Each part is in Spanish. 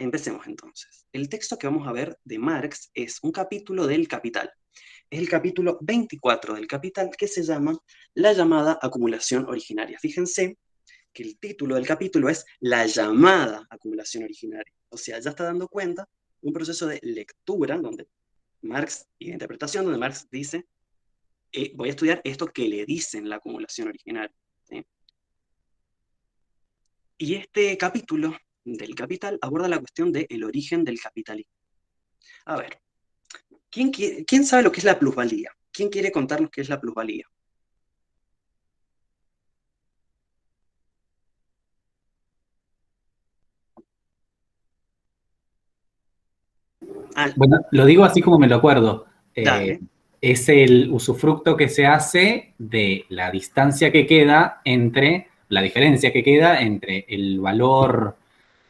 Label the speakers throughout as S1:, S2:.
S1: empecemos entonces. El texto que vamos a ver de Marx es un capítulo del Capital. Es el capítulo 24 del Capital, que se llama La llamada acumulación originaria. Fíjense que el título del capítulo es La llamada acumulación originaria. O sea, ya está dando cuenta un proceso de lectura donde Marx, y de interpretación, donde Marx dice, voy a estudiar esto que le dicen la acumulación originaria, ¿sí? Y este capítulo del Capital aborda la cuestión del origen del capitalismo. A ver, ¿quién sabe lo que es la plusvalía? ¿Quién quiere contarnos qué es la plusvalía? Ah,
S2: Bueno, lo digo así como me lo acuerdo.
S1: dale.
S2: Es el usufructo que se hace de la distancia que queda entre, la diferencia que queda entre el valor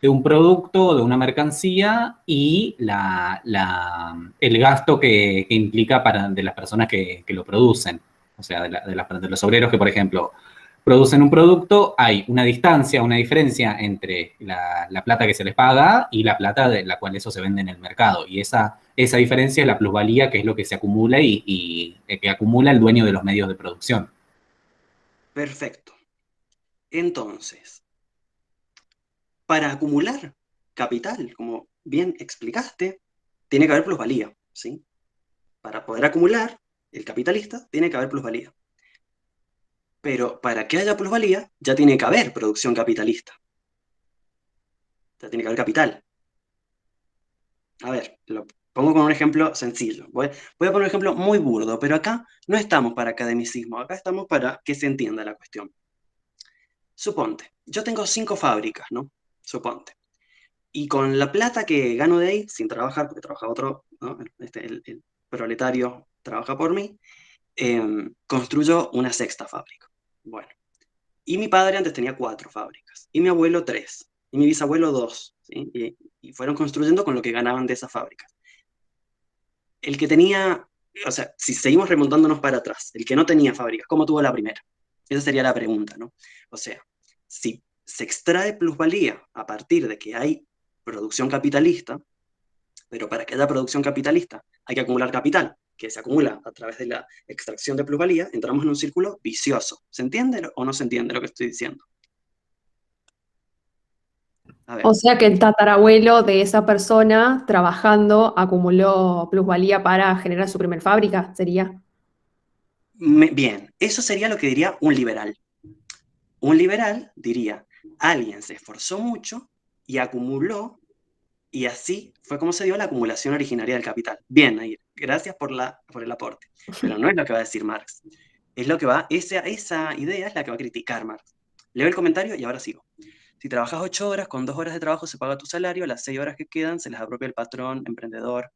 S2: de un producto, de una mercancía y el gasto que implica de las personas que lo producen. O sea, de los obreros que, por ejemplo, producen un producto, hay una distancia, una diferencia entre la plata que se les paga y la plata de la cual eso se vende en el mercado. Y esa diferencia es la plusvalía, que es lo que se acumula y que acumula el dueño de los medios de producción.
S1: Perfecto. Entonces, para acumular capital, como bien explicaste, tiene que haber plusvalía, ¿sí? Para poder acumular, el capitalista tiene que haber plusvalía. Pero para que haya plusvalía, ya tiene que haber producción capitalista. Ya tiene que haber capital. A ver, lo pongo con un ejemplo sencillo. Voy a poner un ejemplo muy burdo, pero acá no estamos para academicismo, acá estamos para que se entienda la cuestión. Suponte, yo tengo 5 fábricas, ¿no? Suponte. Y con la plata que gano de ahí, sin trabajar, porque trabaja otro, ¿no? El proletario trabaja por mí, construyo una sexta fábrica. Bueno, y mi padre antes tenía 4 fábricas, y mi abuelo 3, y mi bisabuelo 2, ¿sí? Y fueron construyendo con lo que ganaban de esas fábricas. El que tenía, o sea, si seguimos remontándonos para atrás, el que no tenía fábricas, ¿cómo tuvo la primera? Esa sería la pregunta, ¿no? O sea, si se extrae plusvalía a partir de que hay producción capitalista, pero para que haya producción capitalista hay que acumular capital, que se acumula a través de la extracción de plusvalía, entramos en un círculo vicioso. ¿Se entiende o no se entiende lo que estoy diciendo? A
S3: O
S1: ver,
S3: sea que el tatarabuelo de esa persona trabajando acumuló plusvalía para generar su primer fábrica, sería.
S1: bien, eso sería lo que diría un liberal. Un liberal diría, alguien se esforzó mucho y acumuló, y así fue como se dio la acumulación originaria del capital. Bien, ahí, gracias por el aporte. Pero no es lo que va a decir Marx. Es lo que esa idea es la que va a criticar Marx. Leo el comentario y ahora sigo. Si trabajas 8 horas, con 2 horas de trabajo se paga tu salario, las 6 horas que quedan se las apropia el patrón, emprendedor.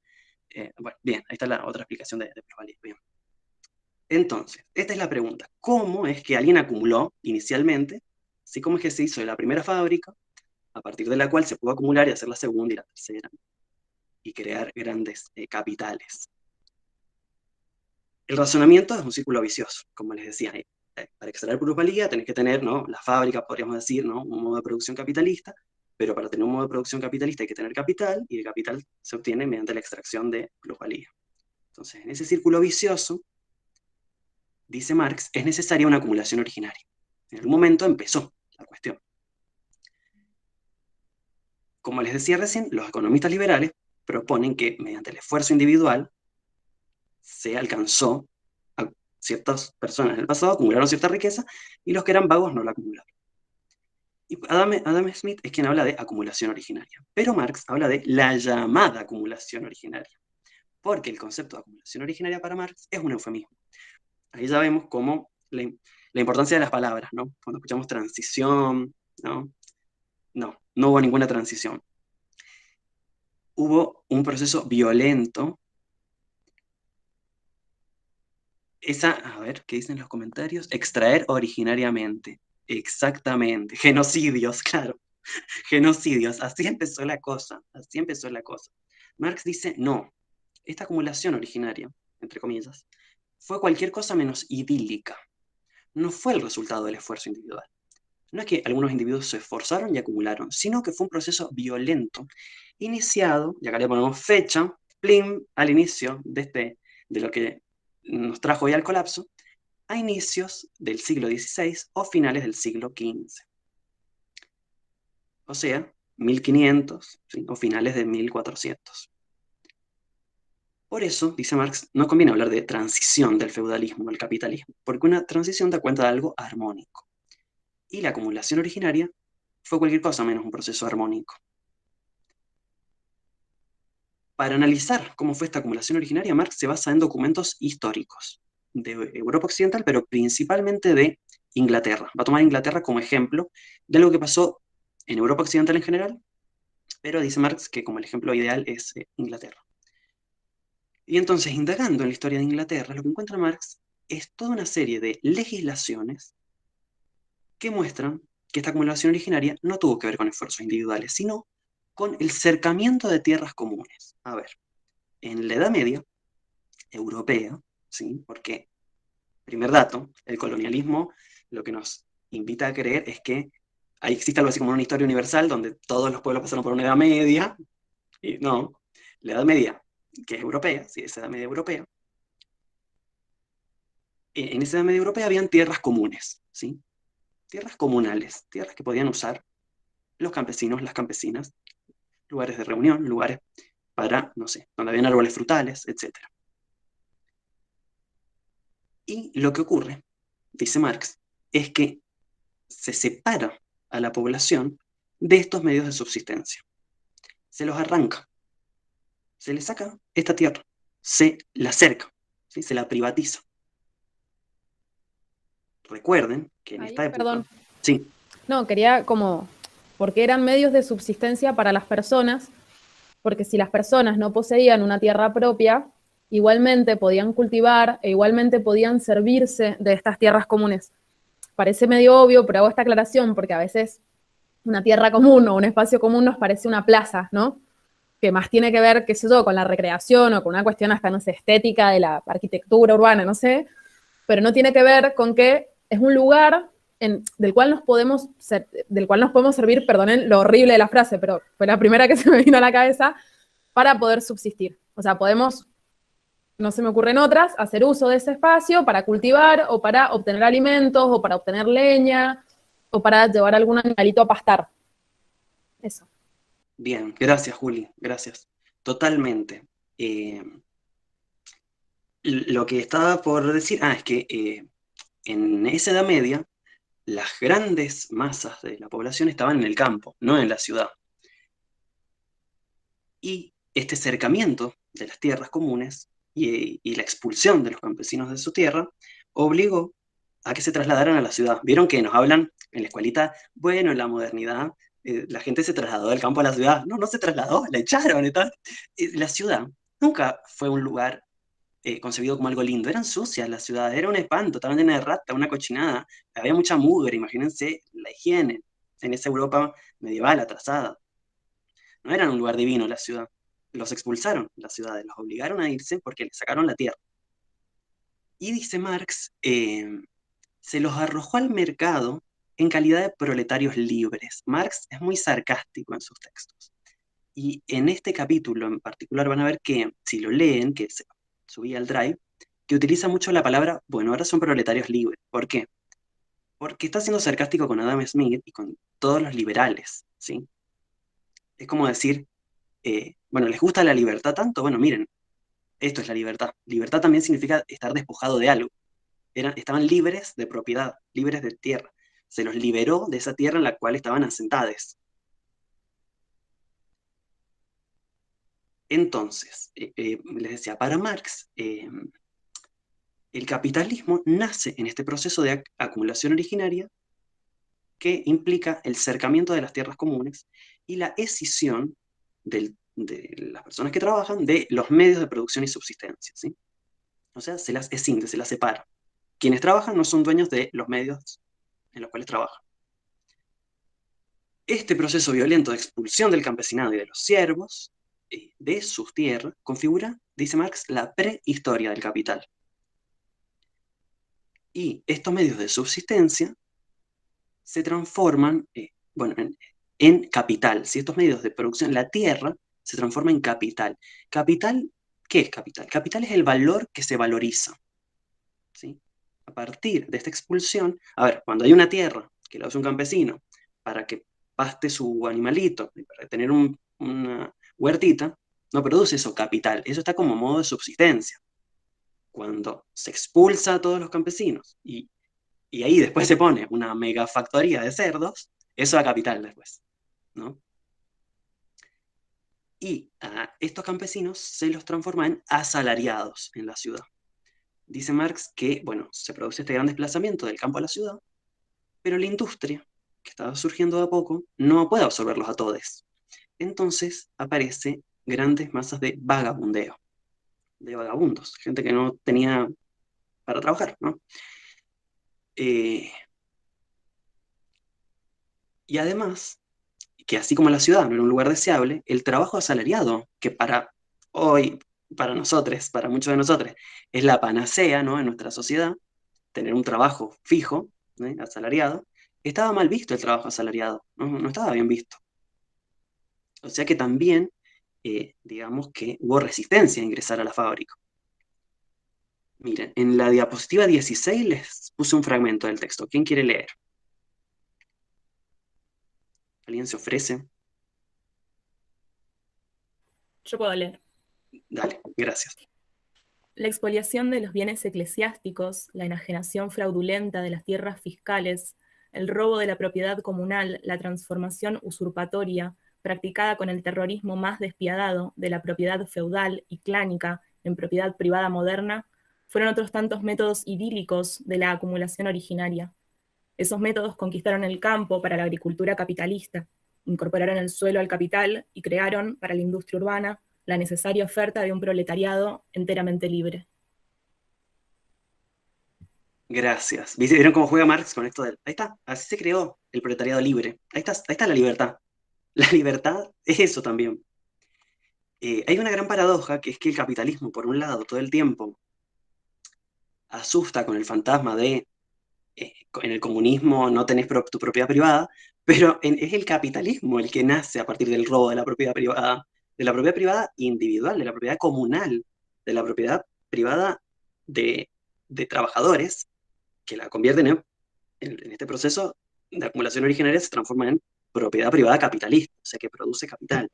S1: Bueno, bien, ahí está la otra explicación de plusvalía. Bien. Entonces, esta es la pregunta. ¿Cómo es que alguien acumuló inicialmente? ¿Sí? ¿Cómo es que se hizo de la primera fábrica, a partir de la cual se pudo acumular y hacer la segunda y la tercera, y crear grandes capitales? El razonamiento es un círculo vicioso, como les decía. Para extraer plusvalía tenés que tener, ¿no?, la fábrica, podríamos decir, ¿no?, un modo de producción capitalista, pero para tener un modo de producción capitalista hay que tener capital, y el capital se obtiene mediante la extracción de plusvalía. Entonces, en ese círculo vicioso, dice Marx, es necesaria una acumulación originaria. En algún momento empezó la cuestión. Como les decía recién, los economistas liberales proponen que mediante el esfuerzo individual se alcanzó, a ciertas personas en el pasado acumularon cierta riqueza y los que eran vagos no la acumularon. Y Adam Smith es quien habla de acumulación originaria, pero Marx habla de la llamada acumulación originaria, porque el concepto de acumulación originaria para Marx es un eufemismo. Ahí ya vemos cómo la importancia de las palabras, ¿no? Cuando escuchamos transición, ¿no? No hubo ninguna transición. Hubo un proceso violento. A ver, ¿qué dicen los comentarios? Extraer originariamente. Exactamente. Genocidios, claro. Genocidios. Así empezó la cosa. Así empezó la cosa. Marx dice, no, esta acumulación originaria, entre comillas, fue cualquier cosa menos idílica. No fue el resultado del esfuerzo individual. No es que algunos individuos se esforzaron y acumularon, sino que fue un proceso violento iniciado, y acá le ponemos fecha, plim, al inicio de lo que nos trajo hoy al colapso, a inicios del siglo XVI o finales del siglo XV. O sea, 1500, ¿sí? O finales de 1400. Por eso, dice Marx, no conviene hablar de transición del feudalismo al capitalismo, porque una transición da cuenta de algo armónico. Y la acumulación originaria fue cualquier cosa menos un proceso armónico. Para analizar cómo fue esta acumulación originaria, Marx se basa en documentos históricos de Europa Occidental, pero principalmente de Inglaterra. Va a tomar Inglaterra como ejemplo de algo que pasó en Europa Occidental en general, pero dice Marx que como el ejemplo ideal es Inglaterra. Y entonces, indagando en la historia de Inglaterra, lo que encuentra Marx es toda una serie de legislaciones que muestran que esta acumulación originaria no tuvo que ver con esfuerzos individuales, sino con el cercamiento de tierras comunes. A ver, en la Edad Media europea, ¿sí? Porque, primer dato, el colonialismo lo que nos invita a creer es que ahí existe algo así como una historia universal donde todos los pueblos pasaron por una Edad Media, y no, la Edad Media, que es europea, sí, es Edad Media europea, en esa Edad Media europea habían tierras comunes, ¿sí? Tierras comunales, tierras que podían usar los campesinos, las campesinas, lugares de reunión, lugares para, no sé, donde habían árboles frutales, etc. Y lo que ocurre, dice Marx, es que se separa a la población de estos medios de subsistencia. Se los arranca, se les saca esta tierra, se la cerca, ¿sí? Se la privatiza. Recuerden que en
S4: Ahí,
S1: esta época,
S4: perdón.
S1: sí,
S4: No, quería como, porque eran medios de subsistencia para las personas, porque si las personas no poseían una tierra propia, igualmente podían cultivar e igualmente podían servirse de estas tierras comunes. Parece medio obvio, pero hago esta aclaración porque a veces una tierra común o un espacio común nos parece una plaza, ¿no? Que más tiene que ver, qué sé yo, con la recreación o con una cuestión hasta, no sé, estética de la arquitectura urbana, no sé, pero no tiene que ver con que es un lugar del cual nos podemos servir, perdonen lo horrible de la frase, pero fue la primera que se me vino a la cabeza, para poder subsistir. O sea, podemos, no se me ocurren otras, hacer uso de ese espacio para cultivar o para obtener alimentos o para obtener leña o para llevar algún animalito a pastar. Eso.
S1: bien, gracias Juli, gracias. Totalmente. Lo que estaba por decir, es que en esa Edad Media, las grandes masas de la población estaban en el campo, no en la ciudad. Y este cercamiento de las tierras comunes y la expulsión de los campesinos de su tierra obligó a que se trasladaran a la ciudad. Vieron que nos hablan en la escuelita, bueno, en la modernidad la gente se trasladó del campo a la ciudad. No, no se trasladó, la echaron. La ciudad nunca fue un lugar concebido como algo lindo. Eran sucias las ciudades, era un espanto, estaban llenas de rata, una cochinada, había mucha mugre, imagínense la higiene en esa Europa medieval atrasada. No eran un lugar divino la ciudad. Los expulsaron las ciudades, los obligaron a irse porque les sacaron la tierra. Y dice Marx, se los arrojó al mercado en calidad de proletarios libres. Marx es muy sarcástico en sus textos. Y en este capítulo en particular van a ver que, si lo leen, que se subí al Drive, que utiliza mucho la palabra, bueno, ahora son proletarios libres. ¿Por qué? Porque está siendo sarcástico con Adam Smith y con todos los liberales, ¿sí? Es como decir, bueno, ¿les gusta la libertad tanto? Bueno, miren, esto es la libertad. Libertad también significa estar despojado de algo. Estaban libres de propiedad, libres de tierra. Se los liberó de esa tierra en la cual estaban asentados. Entonces, les decía, para Marx, el capitalismo nace en este proceso de acumulación originaria que implica el cercamiento de las tierras comunes y la escisión de las personas que trabajan de los medios de producción y subsistencia, ¿sí? O sea, se las escinde, se las separa. Quienes trabajan no son dueños de los medios en los cuales trabajan. Este proceso violento de expulsión del campesinado y de los siervos de sus tierras configura, dice Marx, la prehistoria del capital. Y estos medios de subsistencia se transforman, bueno, en capital. Si estos medios de producción, la tierra, se transforma en capital. Capital, ¿qué es capital? Capital es el valor que se valoriza, ¿sí? A partir de esta expulsión, a ver, cuando hay una tierra que la usa un campesino para que paste su animalito, para tener una huertita, no produce eso capital, eso está como modo de subsistencia. Cuando se expulsa a todos los campesinos y ahí después se pone una mega factoría de cerdos, eso da capital después, ¿no? Y a estos campesinos se los transforma en asalariados en la ciudad. Dice Marx que, bueno, se produce este gran desplazamiento del campo a la ciudad, pero la industria, que estaba surgiendo de a poco, no puede absorberlos a todos. Entonces aparece grandes masas de vagabundeo, de vagabundos, gente que no tenía para trabajar, ¿no? Y además, que así como la ciudad no era un lugar deseable, el trabajo asalariado, que para hoy, para nosotros, para muchos de nosotros, es la panacea, ¿no? En nuestra sociedad, tener un trabajo fijo, ¿eh? Asalariado, estaba mal visto el trabajo asalariado, no estaba bien visto. O sea que también, digamos que hubo resistencia a ingresar a la fábrica. Miren, en la diapositiva 16 les puse un fragmento del texto. ¿Quién quiere leer? ¿Alguien se ofrece?
S5: Yo puedo leer.
S1: Dale, gracias.
S5: La expoliación de los bienes eclesiásticos, la enajenación fraudulenta de las tierras fiscales, el robo de la propiedad comunal, la transformación usurpatoria, practicada con el terrorismo más despiadado de la propiedad feudal y clánica en propiedad privada moderna, fueron otros tantos métodos idílicos de la acumulación originaria. Esos métodos conquistaron el campo para la agricultura capitalista, incorporaron el suelo al capital y crearon, para la industria urbana, la necesaria oferta de un proletariado enteramente libre.
S1: Gracias. ¿Vieron cómo juega Marx con esto del... Ahí está, así se creó el proletariado libre. Ahí está la libertad. La libertad es eso también. Hay una gran paradoja, que es que el capitalismo, por un lado, todo el tiempo asusta con el fantasma de en el comunismo no tenés tu propiedad privada, pero es el capitalismo el que nace a partir del robo de la propiedad privada individual, de la propiedad comunal, de la propiedad privada de trabajadores, que la convierten en este proceso de acumulación originaria, se transforma en propiedad privada capitalista, o sea que produce capital.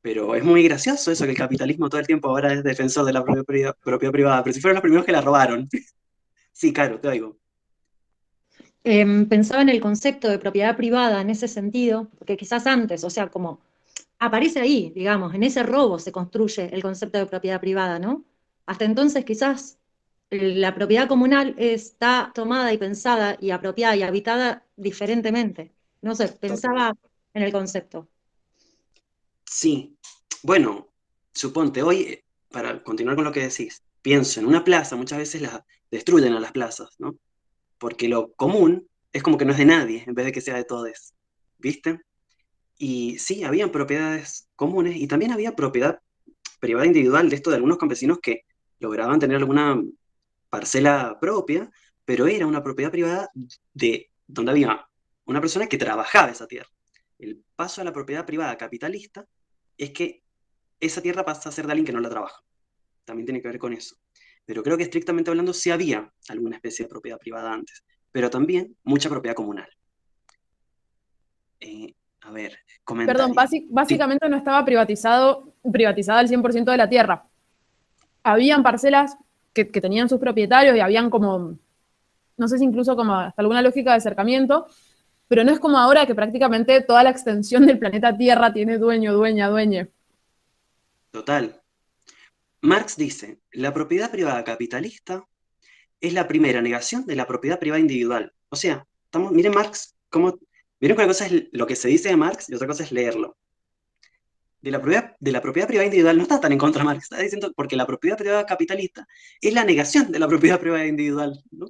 S1: Pero es muy gracioso eso, que el capitalismo todo el tiempo ahora es defensor de la propiedad privada, pero si fueron los primeros que la robaron. Sí, claro, te oigo.
S6: Pensaba en el concepto de propiedad privada en ese sentido, porque quizás antes, o sea, como aparece ahí, digamos, en ese robo se construye el concepto de propiedad privada, ¿no? Hasta entonces quizás la propiedad comunal está tomada y pensada y apropiada y habitada diferentemente. No sé, pensaba en el concepto.
S1: Sí, bueno, suponte, hoy, para continuar con lo que decís, pienso en una plaza, muchas veces las destruyen a las plazas, ¿no? Porque lo común es como que no es de nadie, en vez de que sea de todos, ¿viste? Y sí, habían propiedades comunes y también había propiedad privada individual de esto de algunos campesinos que lograban tener alguna parcela propia, pero era una propiedad privada de donde había una persona que trabajaba esa tierra. El paso a la propiedad privada capitalista es que esa tierra pasa a ser de alguien que no la trabaja. También tiene que ver con eso. Pero creo que estrictamente hablando sí había alguna especie de propiedad privada antes, pero también mucha propiedad comunal. A ver,
S4: Perdón,
S1: comentario.
S4: básicamente no estaba privatizada el 100% de la tierra. Habían parcelas que tenían sus propietarios y habían como, no sé si incluso como hasta alguna lógica de acercamiento, pero no es como ahora que prácticamente toda la extensión del planeta Tierra tiene dueño, dueña, dueñe.
S1: Total. Marx dice, la propiedad privada capitalista es la primera negación de la propiedad privada individual. O sea, miren Marx, miren que una cosa es lo que se dice de Marx y otra cosa es leerlo. De la propiedad privada individual no está tan en contra de Marx, está diciendo porque la propiedad privada capitalista es la negación de la propiedad privada individual, ¿no?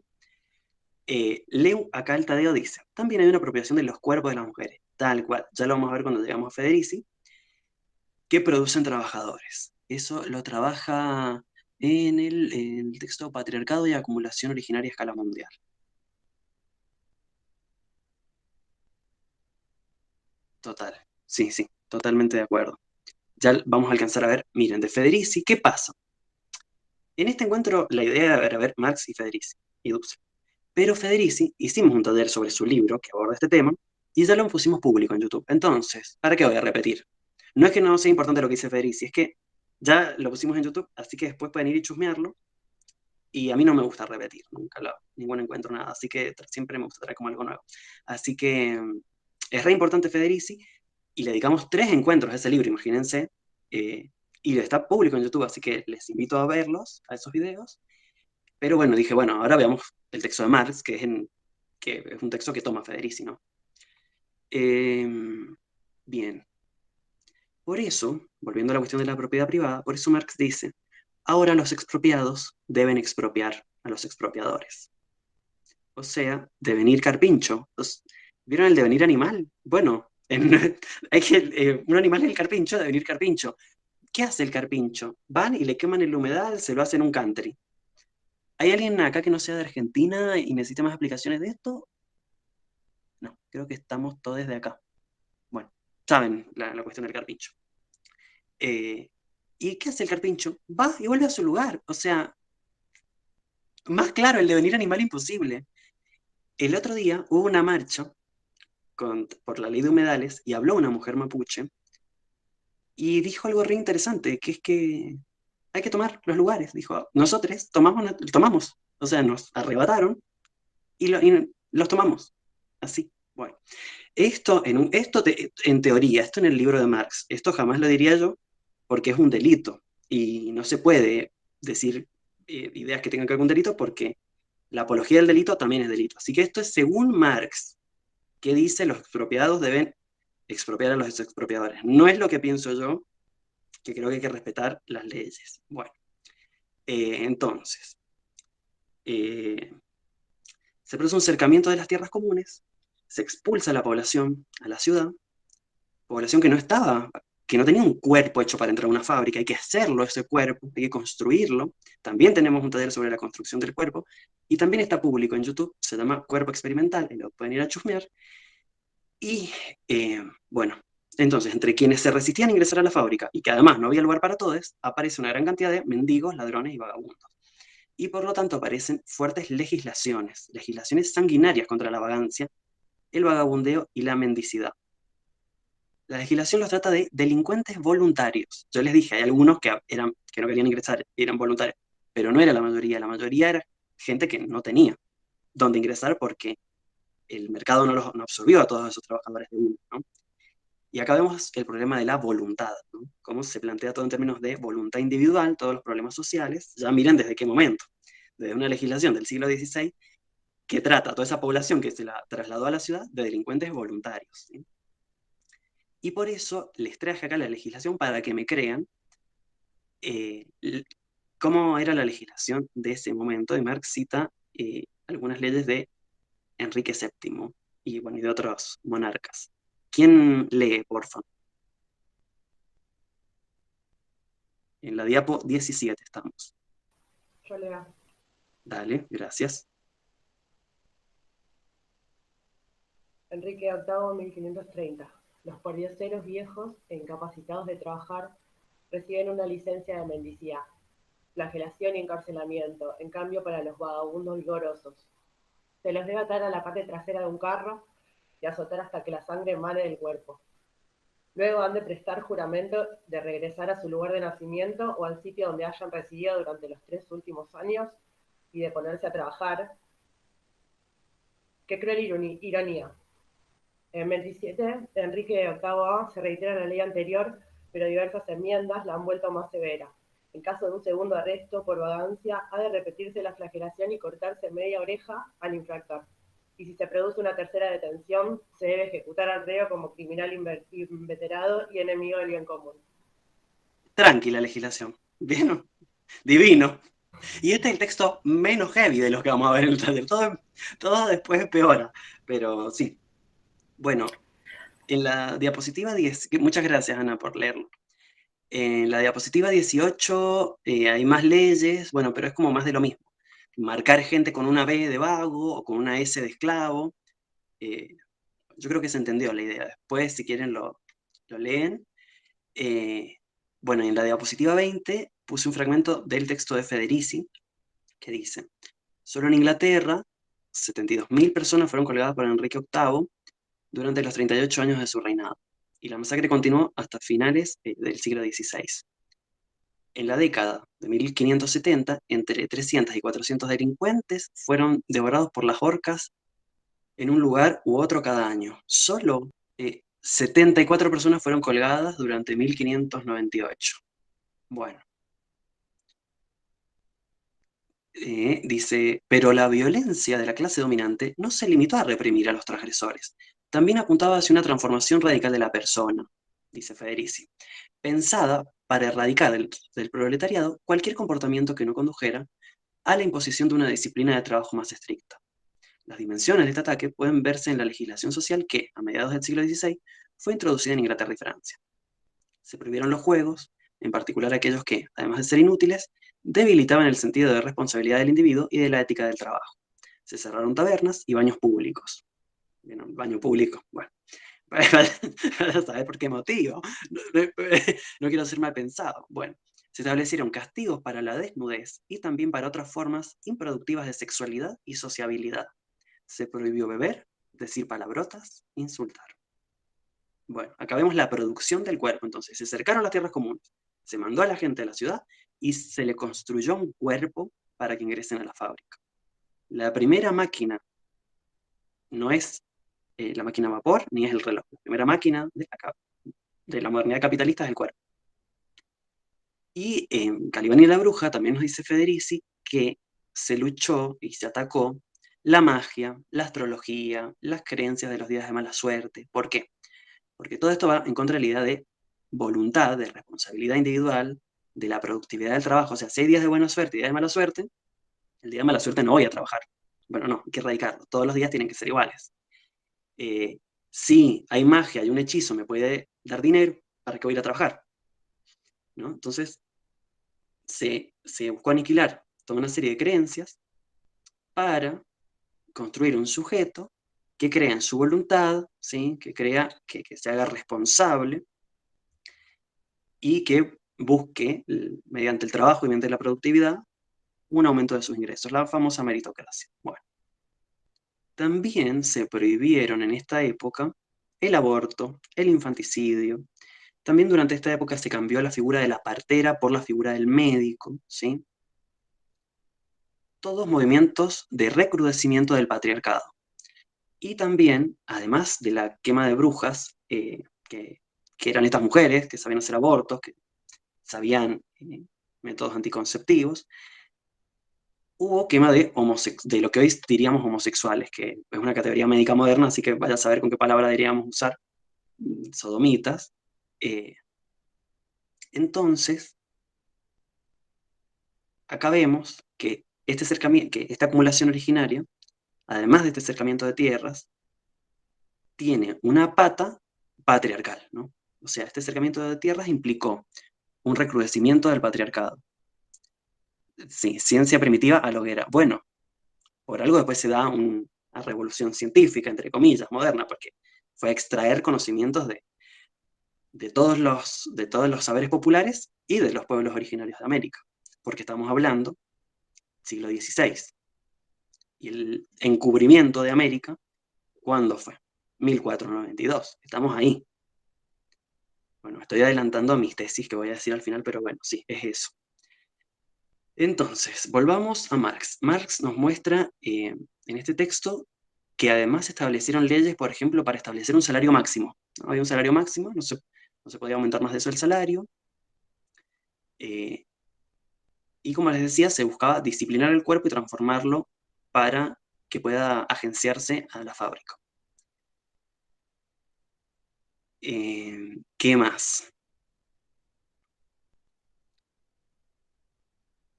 S1: Leo acá el Tadeo dice, también hay una apropiación de los cuerpos de las mujeres, tal cual, ya lo vamos a ver cuando llegamos a Federici, que producen trabajadores. Eso lo trabaja en el texto Patriarcado y Acumulación Originaria a Escala Mundial. Total, sí, totalmente de acuerdo. Ya vamos a alcanzar a ver, miren, de Federici, ¿qué pasa? En este encuentro la idea era ver Marx y Federici y Dussel. Pero Federici hicimos un taller sobre su libro que aborda este tema y ya lo pusimos público en YouTube. Entonces, ¿para qué voy a repetir? No es que no sea importante lo que dice Federici, es que ya lo pusimos en YouTube, así que después pueden ir y chusmearlo. Y a mí no me gusta repetir, nunca ningún encuentro, nada. Así que siempre me gusta traer como algo nuevo. Así que es re importante Federici y le dedicamos 3 encuentros a ese libro, imagínense. Y está público en YouTube, así que les invito a verlos, a esos videos. Pero bueno, dije, bueno, ahora veamos el texto de Marx, que es un texto que toma Federici, ¿no? Bien. Por eso, volviendo a la cuestión de la propiedad privada, por eso Marx dice, ahora los expropiados deben expropiar a los expropiadores. O sea, devenir carpincho. ¿Vieron el devenir animal? Bueno, un animal es el carpincho, devenir carpincho. ¿Qué hace el carpincho? Van y le queman el humedal, se lo hacen un country. ¿Hay alguien acá que no sea de Argentina y necesite más explicaciones de esto? No, creo que estamos todos de acá. Bueno, saben la cuestión del carpincho. ¿Y qué hace el carpincho? Va y vuelve a su lugar. O sea, más claro, el devenir animal imposible. El otro día hubo una marcha por la ley de humedales y habló una mujer mapuche y dijo algo re interesante, que es que hay que tomar los lugares. Dijo, nosotros tomamos, o sea, nos arrebataron y los tomamos. Así, bueno. Esto en teoría, esto en el libro de Marx, esto jamás lo diría yo porque es un delito y no se puede decir ideas que tengan que ver con delito porque la apología del delito también es delito. Así que esto es según Marx, que dice los expropiados deben expropiar a los expropiadores. No es lo que pienso yo, que creo que hay que respetar las leyes. Bueno, entonces, se produce un cercamiento de las tierras comunes, se expulsa a la población a la ciudad, población que no tenía un cuerpo hecho para entrar a una fábrica, hay que hacerlo ese cuerpo, hay que construirlo. También tenemos un taller sobre la construcción del cuerpo, y también está público en YouTube, se llama Cuerpo Experimental, y lo pueden ir a chusmear. Y bueno, entonces, entre quienes se resistían a ingresar a la fábrica, y que además no había lugar para todos, aparece una gran cantidad de mendigos, ladrones y vagabundos. Y por lo tanto aparecen fuertes legislaciones sanguinarias contra la vagancia, el vagabundeo y la mendicidad. La legislación los trata de delincuentes voluntarios. Yo les dije, hay algunos que no querían ingresar, eran voluntarios, pero no era la mayoría era gente que no tenía dónde ingresar porque el mercado no absorbió a todos esos trabajadores de uno, ¿no? Y acá vemos el problema de la voluntad, ¿no? Cómo se plantea todo en términos de voluntad individual, todos los problemas sociales. Ya miren desde qué momento. Desde una legislación del siglo XVI que trata a toda esa población que se la trasladó a la ciudad de delincuentes voluntarios, ¿sí? Y por eso les traje acá la legislación para que me crean cómo era la legislación de ese momento. Y Marx cita algunas leyes de Enrique VII y, bueno, y de otros monarcas. ¿Quién lee, por favor? En la diapo 17 estamos.
S7: Yo leo.
S1: Dale, gracias.
S7: Enrique VIII, 1530. Los pordioseros viejos e incapacitados de trabajar reciben una licencia de mendicidad, flagelación y encarcelamiento, en cambio para los vagabundos vigorosos. Se los debe atar a la parte trasera de un carro y azotar hasta que la sangre emane del cuerpo. Luego han de prestar juramento de regresar a su lugar de nacimiento o al sitio donde hayan residido durante los 3 últimos años y de ponerse a trabajar. ¡Qué cruel ironía! En 27, Enrique VIII se reitera la ley anterior, pero diversas enmiendas la han vuelto más severa. En caso de un segundo arresto por vagancia, ha de repetirse la flagelación y cortarse media oreja al infractor. Y si se produce una tercera detención, se debe ejecutar al reo como criminal inveterado y enemigo del bien común.
S1: Tranquila legislación. Bien, divino. Y este es el texto menos heavy de los que vamos a ver en el taller. Todo después empeora, pero sí. Bueno, en la diapositiva 10, muchas gracias Ana por leerlo. En la diapositiva 18 hay más leyes, bueno, pero es como más de lo mismo. Marcar gente con una B de vago o con una S de esclavo. Yo creo que se entendió la idea. Después, si quieren, lo lo leen. Bueno, en la diapositiva 20 puse un fragmento del texto de Federici, que dice: solo en Inglaterra, 72.000 personas fueron colgadas por Enrique VIII durante los 38 años de su reinado, y la masacre continuó hasta finales del siglo XVI. En la década de 1570, entre 300 y 400 delincuentes fueron devorados por las horcas en un lugar u otro cada año. Solo 74 personas fueron colgadas durante 1598. Bueno. Dice, pero la violencia de la clase dominante no se limitó a reprimir a los transgresores, también apuntaba hacia una transformación radical de la persona, dice Federici, pensada para erradicar del proletariado cualquier comportamiento que no condujera a la imposición de una disciplina de trabajo más estricta. Las dimensiones de este ataque pueden verse en la legislación social que, a mediados del siglo XVI, fue introducida en Inglaterra y Francia. Se prohibieron los juegos, en particular aquellos que, además de ser inútiles, debilitaban el sentido de responsabilidad del individuo y de la ética del trabajo. Se cerraron tabernas y baños públicos. Bueno, baño público, bueno, para saber por qué motivo. No quiero ser mal pensado. Bueno, se establecieron castigos para la desnudez y también para otras formas improductivas de sexualidad y sociabilidad. Se prohibió beber, decir palabrotas, insultar. Bueno, acá vemos la producción del cuerpo. Entonces, se cercaron las tierras comunes, se mandó a la gente a la ciudad y se le construyó un cuerpo para que ingresen a la fábrica. La primera máquina no es la máquina a vapor, ni es el reloj. La primera máquina de la modernidad capitalista es el cuerpo. Y en Calibán y la bruja también nos dice Federici que se luchó y se atacó la magia, la astrología, las creencias de los días de mala suerte. ¿Por qué? Porque todo esto va en contra de la idea de voluntad, de responsabilidad individual, de la productividad del trabajo. O sea, si hay días de buena suerte y días de mala suerte, el día de mala suerte no voy a trabajar. Bueno, no, hay que erradicarlo. Todos los días tienen que ser iguales. Si hay magia y un hechizo me puede dar dinero, ¿para qué voy a ir a trabajar? ¿No? Entonces, se buscó aniquilar toda una serie de creencias para construir un sujeto que crea en su voluntad, ¿sí? Que crea, que se haga responsable y que busque, mediante el trabajo y mediante la productividad, un aumento de sus ingresos, la famosa meritocracia. Bueno, también se prohibieron en esta época el aborto, el infanticidio. También durante esta época se cambió la figura de la partera por la figura del médico, ¿sí? Todos movimientos de recrudecimiento del patriarcado. Y también, además de la quema de brujas, que eran estas mujeres que sabían hacer abortos, que sabían métodos anticonceptivos, hubo quema de lo que hoy diríamos homosexuales, que es una categoría médica moderna, así que vaya a saber con qué palabra deberíamos usar, sodomitas. Entonces, acá vemos que esta acumulación originaria, además de este acercamiento de tierras, tiene una pata patriarcal, ¿no? O sea, este acercamiento de tierras implicó un recrudecimiento del patriarcado. Sí, ciencia primitiva a la hoguera. Bueno, por algo después se da una revolución científica, entre comillas, moderna, porque fue extraer conocimientos de todos los saberes populares y de los pueblos originarios de América, porque estamos hablando siglo XVI. Y el encubrimiento de América, ¿cuándo fue? 1492. Estamos ahí. Bueno, estoy adelantando a mis tesis que voy a decir al final, pero bueno, sí, es eso. Entonces, volvamos a Marx. Marx nos muestra en este texto que además se establecieron leyes, por ejemplo, para establecer un salario máximo, ¿no? Había un salario máximo, no se podía aumentar más de eso el salario. Y como les decía, se buscaba disciplinar el cuerpo y transformarlo para que pueda agenciarse a la fábrica. ¿Qué más?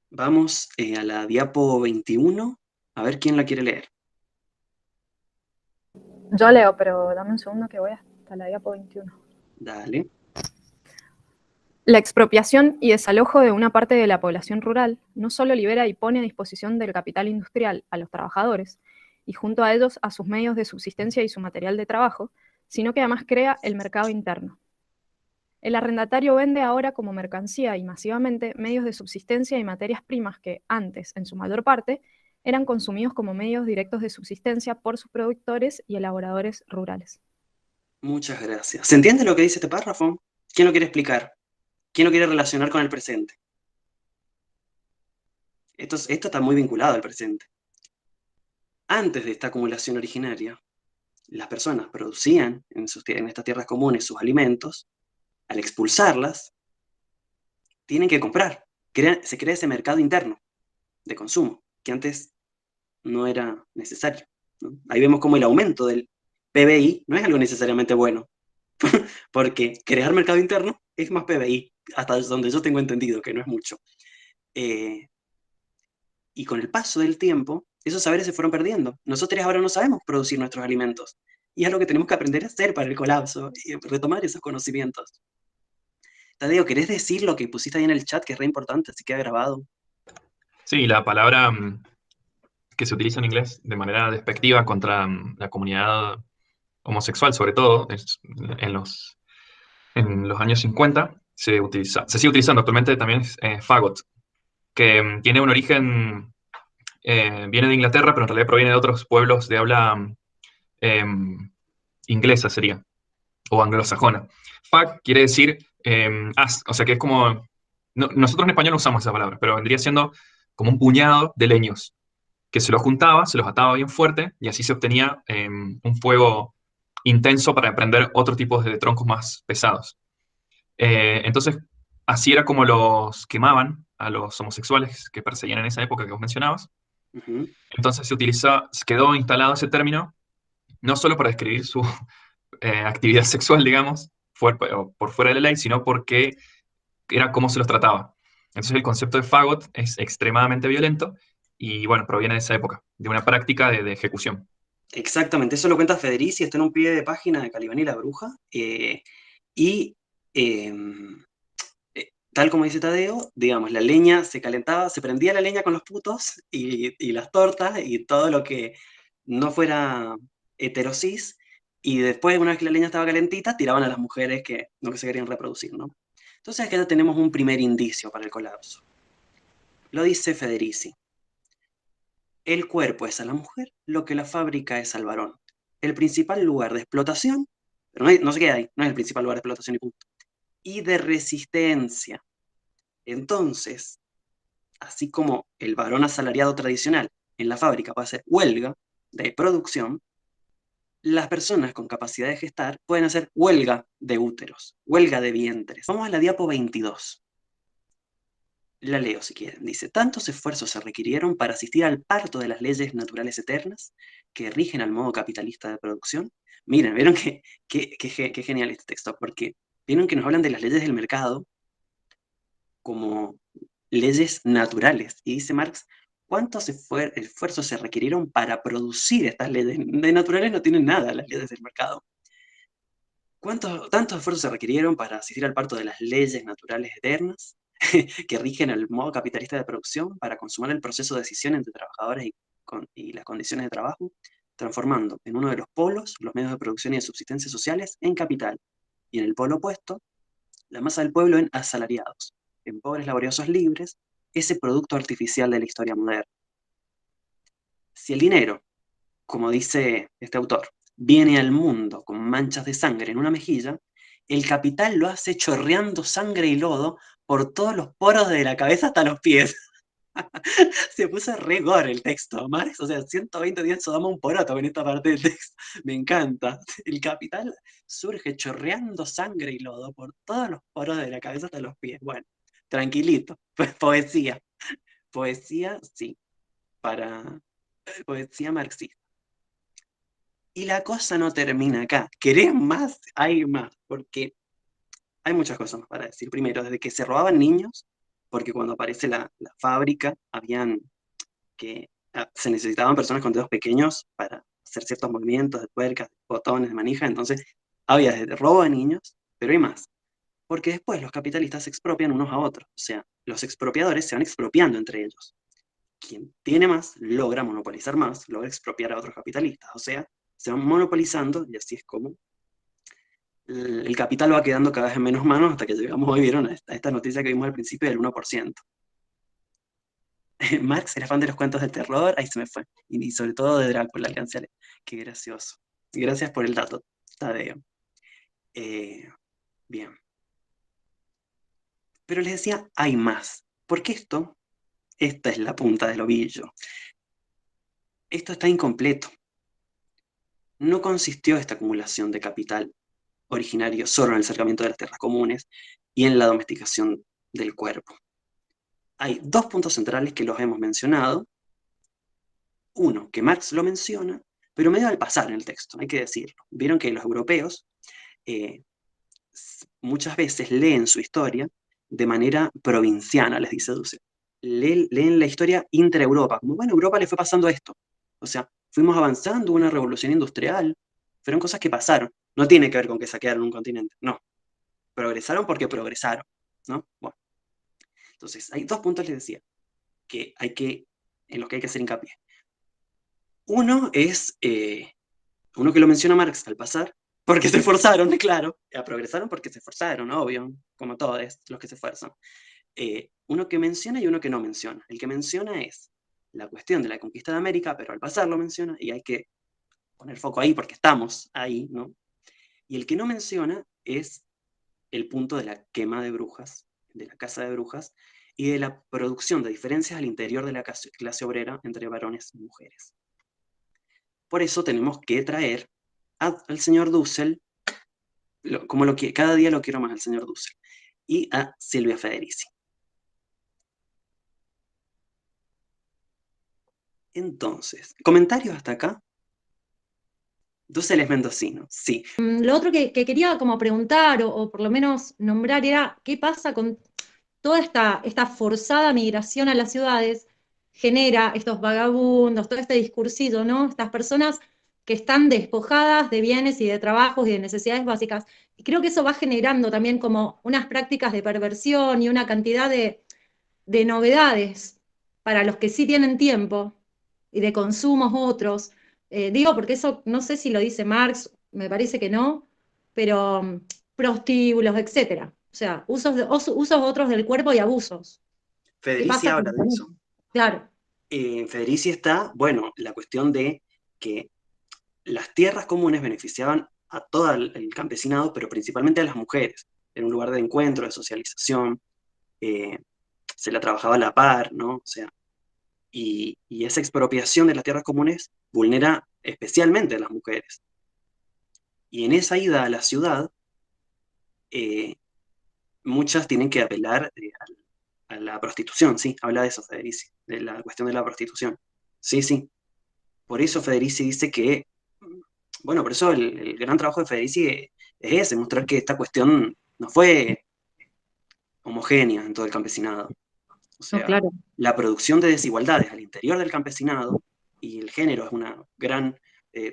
S1: Vamos a la diapo 21, a ver quién la quiere leer.
S4: Yo leo, pero dame un segundo que voy hasta la diapo 21.
S1: Dale.
S4: La expropiación y desalojo de una parte de la población rural no solo libera y pone a disposición del capital industrial a los trabajadores, y junto a ellos a sus medios de subsistencia y su material de trabajo, sino que además crea el mercado interno.
S8: El arrendatario vende ahora como mercancía y masivamente medios de subsistencia y materias primas que antes, en su mayor parte, eran consumidos como medios directos de subsistencia por sus productores y elaboradores rurales.
S1: Muchas gracias. ¿Se entiende lo que dice este párrafo? ¿Quién lo quiere explicar? ¿Quién lo quiere relacionar con el presente? Esto está muy vinculado al presente. Antes de esta acumulación originaria, las personas producían en estas tierras comunes sus alimentos. Al expulsarlas, tienen que comprar. Se crea ese mercado interno de consumo, que antes no era necesario, ¿no? Ahí vemos cómo el aumento del PBI no es algo necesariamente bueno, porque crear mercado interno es más PBI, hasta donde yo tengo entendido, que no es mucho. Y con el paso del tiempo, esos saberes se fueron perdiendo. Nosotros ahora no sabemos producir nuestros alimentos. Y es lo que tenemos que aprender a hacer para el colapso, y retomar esos conocimientos. Tadeo, ¿querés decir lo que pusiste ahí en el chat, que es re importante, así queda grabado?
S9: Sí, la palabra que se utiliza en inglés de manera despectiva contra la comunidad homosexual, sobre todo en los años 50, se sigue utilizando actualmente también es faggot, que tiene un origen, viene de Inglaterra, pero en realidad proviene de otros pueblos de habla inglesa, sería, o anglosajona. Fag quiere decir o sea que es como, nosotros en español no usamos esa palabra, pero vendría siendo como un puñado de leños, que se los juntaba, se los ataba bien fuerte, y así se obtenía un fuego intenso para prender otro tipo de troncos más pesados. Entonces, así era como los quemaban a los homosexuales que perseguían en esa época que vos mencionabas. Entonces quedó instalado ese término, no solo para describir su actividad sexual, digamos, por fuera de la ley, sino porque era cómo se los trataba. Entonces el concepto de faggot es extremadamente violento y, bueno, proviene de esa época, de una práctica de ejecución.
S1: Exactamente, eso lo cuenta Federici, está en un pie de página de Calibán y la Bruja. Tal como dice Tadeo, digamos, la leña se calentaba, se prendía la leña con los putos y las tortas y todo lo que no fuera heterosis, y después, una vez que la leña estaba calentita, tiraban a las mujeres que no se querían reproducir, ¿no? Entonces acá ya tenemos un primer indicio para el colapso. Lo dice Federici. El cuerpo es a la mujer lo que la fábrica es al varón. El principal lugar de explotación, pero no se queda ahí, no es el principal lugar de explotación y punto, y de resistencia. Entonces, así como el varón asalariado tradicional en la fábrica puede hacer huelga de producción, las personas con capacidad de gestar pueden hacer huelga de úteros, huelga de vientres. Vamos a la diapo 22. La leo si quieren. Dice, tantos esfuerzos se requirieron para asistir al parto de las leyes naturales eternas que rigen al modo capitalista de producción. Miren, ¿vieron qué genial este texto? Porque vieron que nos hablan de las leyes del mercado como leyes naturales. Y dice Marx, ¿cuántos esfuerzos se requirieron para producir estas leyes? De naturales no tienen nada las leyes del mercado. ¿Tantos esfuerzos se requirieron para asistir al parto de las leyes naturales eternas que rigen el modo capitalista de producción, para consumar el proceso de decisión entre trabajadores y las condiciones de trabajo, transformando en uno de los polos los medios de producción y de subsistencia sociales en capital, y en el polo opuesto, la masa del pueblo en asalariados, en pobres laboriosos libres, ese producto artificial de la historia moderna? Si el dinero, como dice este autor, viene al mundo con manchas de sangre en una mejilla, el capital lo hace chorreando sangre y lodo por todos los poros de la cabeza hasta los pies. Se puso re gore el texto, Marx, o sea, 120 días Sodoma un poroto en esta parte del texto. Me encanta. El capital surge chorreando sangre y lodo por todos los poros de la cabeza hasta los pies. Bueno, tranquilito, pues poesía. Poesía, sí, para poesía marxista. Y la cosa no termina acá. ¿Querés más? Hay más, porque hay muchas cosas más para decir. Primero, desde que se robaban niños, porque cuando aparece la fábrica, se necesitaban personas con dedos pequeños para hacer ciertos movimientos de tuercas, de botones, de manija, entonces había desde robo de niños, pero hay más. Porque después los capitalistas se expropian unos a otros, o sea, los expropiadores se van expropiando entre ellos. Quien tiene más logra monopolizar más, logra expropiar a otros capitalistas, o sea, se van monopolizando, y así es como el capital va quedando cada vez en menos manos hasta que llegamos hoy, vieron, a esta noticia que vimos al principio del 1%. Marx era fan de los cuentos de terror, ahí se me fue, y sobre todo de Drácula, alcancé qué gracioso. Gracias por el dato, Tadeo. Bien. Pero les decía, hay más, porque esta es la punta del ovillo. Esto está incompleto. No consistió esta acumulación de capital originario solo en el cercamiento de las tierras comunes y en la domesticación del cuerpo. Hay dos puntos centrales que los hemos mencionado. Uno, que Marx lo menciona, pero medio al pasar en el texto, hay que decirlo. Vieron que los europeos muchas veces leen su historia de manera provinciana, les dice Dussel. Leen la historia intra-Europa, como, bueno, a Europa le fue pasando esto. O sea, fuimos avanzando, una revolución industrial, fueron cosas que pasaron. No tiene que ver con que saquearon un continente, no. Progresaron porque progresaron, ¿no? Bueno. Entonces, hay dos puntos, les decía, en los que hay que hacer hincapié. Uno es, uno que lo menciona Marx al pasar, porque se esforzaron, claro, progresaron porque se esforzaron, obvio, como todos los que se esfuerzan. Uno que menciona y uno que no menciona. El que menciona es la cuestión de la conquista de América, pero al pasar lo menciona y hay que poner foco ahí porque estamos ahí, ¿no? Y el que no menciona es el punto de la quema de brujas, de la casa de brujas, y de la producción de diferencias al interior de la clase obrera entre varones y mujeres. Por eso tenemos que traer al señor Dussel, cada día lo quiero más al señor Dussel, y a Silvia Federici. Entonces, ¿comentarios hasta acá? Dussel es mendocino, sí.
S6: Lo otro que quería como preguntar o por lo menos nombrar era qué pasa con toda esta forzada migración a las ciudades, genera estos vagabundos, todo este discursillo, ¿no? Estas personas que están despojadas de bienes y de trabajos y de necesidades básicas. Y creo que eso va generando también como unas prácticas de perversión y una cantidad de novedades para los que sí tienen tiempo y de consumos otros. Digo porque eso no sé si lo dice Marx, me parece que no, pero prostíbulos, etcétera. O sea, usos otros del cuerpo y abusos. ¿Qué
S1: Federici
S6: pasa
S1: habla
S6: con
S1: de
S6: eso?
S1: eso.
S6: Claro,
S1: En Federici está, bueno, la cuestión de que las tierras comunes beneficiaban a todo el campesinado, pero principalmente a las mujeres. Era un lugar de encuentro, de socialización, se la trabajaba a la par, ¿no? O sea, y esa expropiación de las tierras comunes vulnera especialmente a las mujeres. Y en esa ida a la ciudad, muchas tienen que apelar a la prostitución, sí, habla de eso Federici, de la cuestión de la prostitución. Sí, sí. Por eso Federici dice que, bueno, por eso el gran trabajo de Federici es ese, mostrar que esta cuestión no fue homogénea en todo el campesinado. O
S6: no,
S1: sea,
S6: claro.
S1: la producción de desigualdades al interior del campesinado, y el género es una gran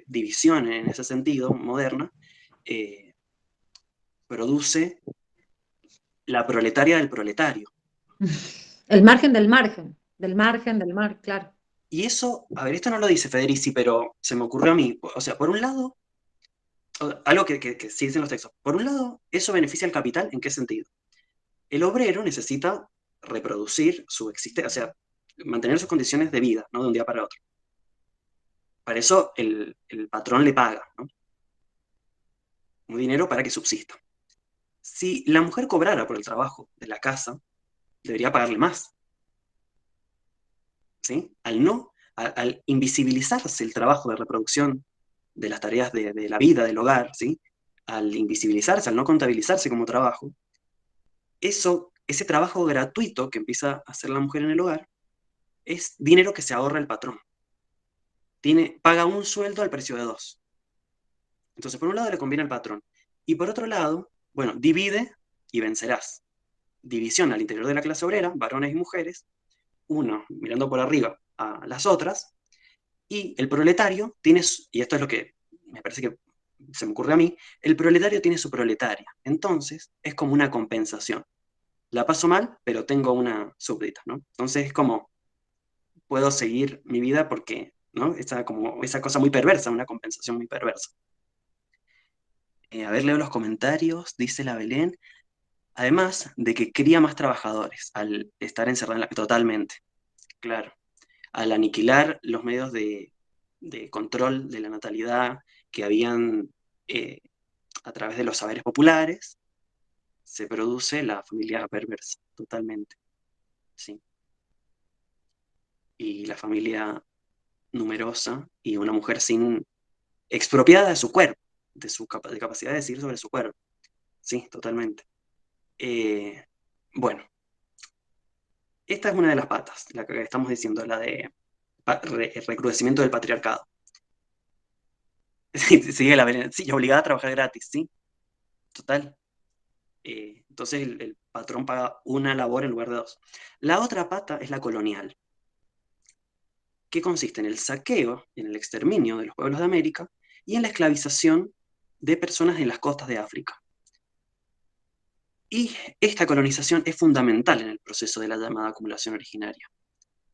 S1: división en ese sentido, moderna, produce la proletaria del proletario.
S6: El margen del margen, claro.
S1: Y eso, a ver, esto no lo dice Federici, pero se me ocurrió a mí. O sea, por un lado, algo que sí dicen los textos. Por un lado, eso beneficia al capital, ¿en qué sentido? El obrero necesita reproducir su existencia, o sea, mantener sus condiciones de vida, ¿no? De un día para otro. Para eso el patrón le paga, ¿no? Un dinero para que subsista. Si la mujer cobrara por el trabajo de la casa, debería pagarle más. ¿Sí? Al invisibilizarse el trabajo de reproducción de las tareas de la vida, del hogar, ¿sí? Al invisibilizarse, al no contabilizarse como trabajo, ese trabajo gratuito que empieza a hacer la mujer en el hogar, es dinero que se ahorra el patrón. Paga un sueldo al precio de dos. Entonces, por un lado le conviene al patrón. Y por otro lado, bueno, divide y vencerás. División al interior de la clase obrera, varones y mujeres, uno mirando por arriba a las otras, y el proletario tiene, y esto es lo que me parece que se me ocurre a mí, el proletario tiene su proletaria. Entonces, es como una compensación. La paso mal, pero tengo una súbdita, ¿no? Entonces es como, puedo seguir mi vida porque, ¿no? Esa cosa muy perversa, una compensación muy perversa. A ver, leo los comentarios, dice la Belén. Además de que cría más trabajadores al estar encerrada en la... Totalmente, claro. Al aniquilar los medios de control de la natalidad que habían a través de los saberes populares, se produce la familia perversa, totalmente. Sí. Y la familia numerosa y una mujer sin expropiada de su cuerpo, de su de capacidad de decidir sobre su cuerpo. Sí, totalmente. Bueno, esta es una de las patas, la que estamos diciendo, la de recrudecimiento del patriarcado. Sí, sigue la Belén. Sí, obligada a trabajar gratis, sí, total. Entonces el patrón paga una labor en lugar de dos. La otra pata es la colonial, que consiste en el saqueo, en el exterminio de los pueblos de América y en la esclavización de personas en las costas de África. Y esta colonización es fundamental en el proceso de la llamada acumulación originaria.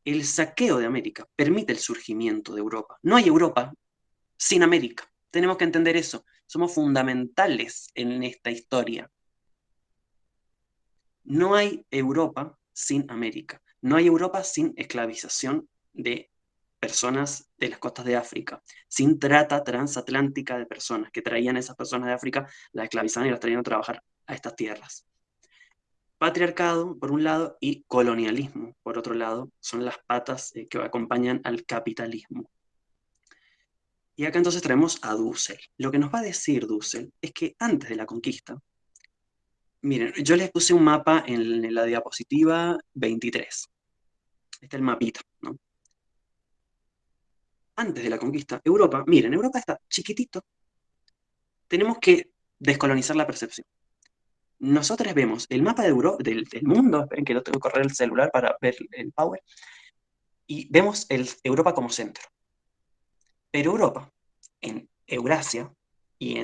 S1: El saqueo de América permite el surgimiento de Europa. No hay Europa sin América. Tenemos que entender eso. Somos fundamentales en esta historia. No hay Europa sin América. No hay Europa sin esclavización de personas de las costas de África, sin trata transatlántica de personas que traían a esas personas de África, las esclavizaban y las traían a trabajar a estas tierras. Patriarcado, por un lado, y colonialismo, por otro lado, son las patas que acompañan al capitalismo. Y acá entonces traemos a Dussel. Lo que nos va a decir Dussel es que antes de la conquista, miren, yo les puse un mapa en la diapositiva 23. Este es el mapita, ¿no? Antes de la conquista, Europa, miren, Europa está chiquitito. Tenemos que descolonizar la percepción. Nosotros vemos el mapa de del mundo, esperen que lo tengo que correr el celular para ver el power, y vemos Europa como centro. Pero Europa, en Eurasia, y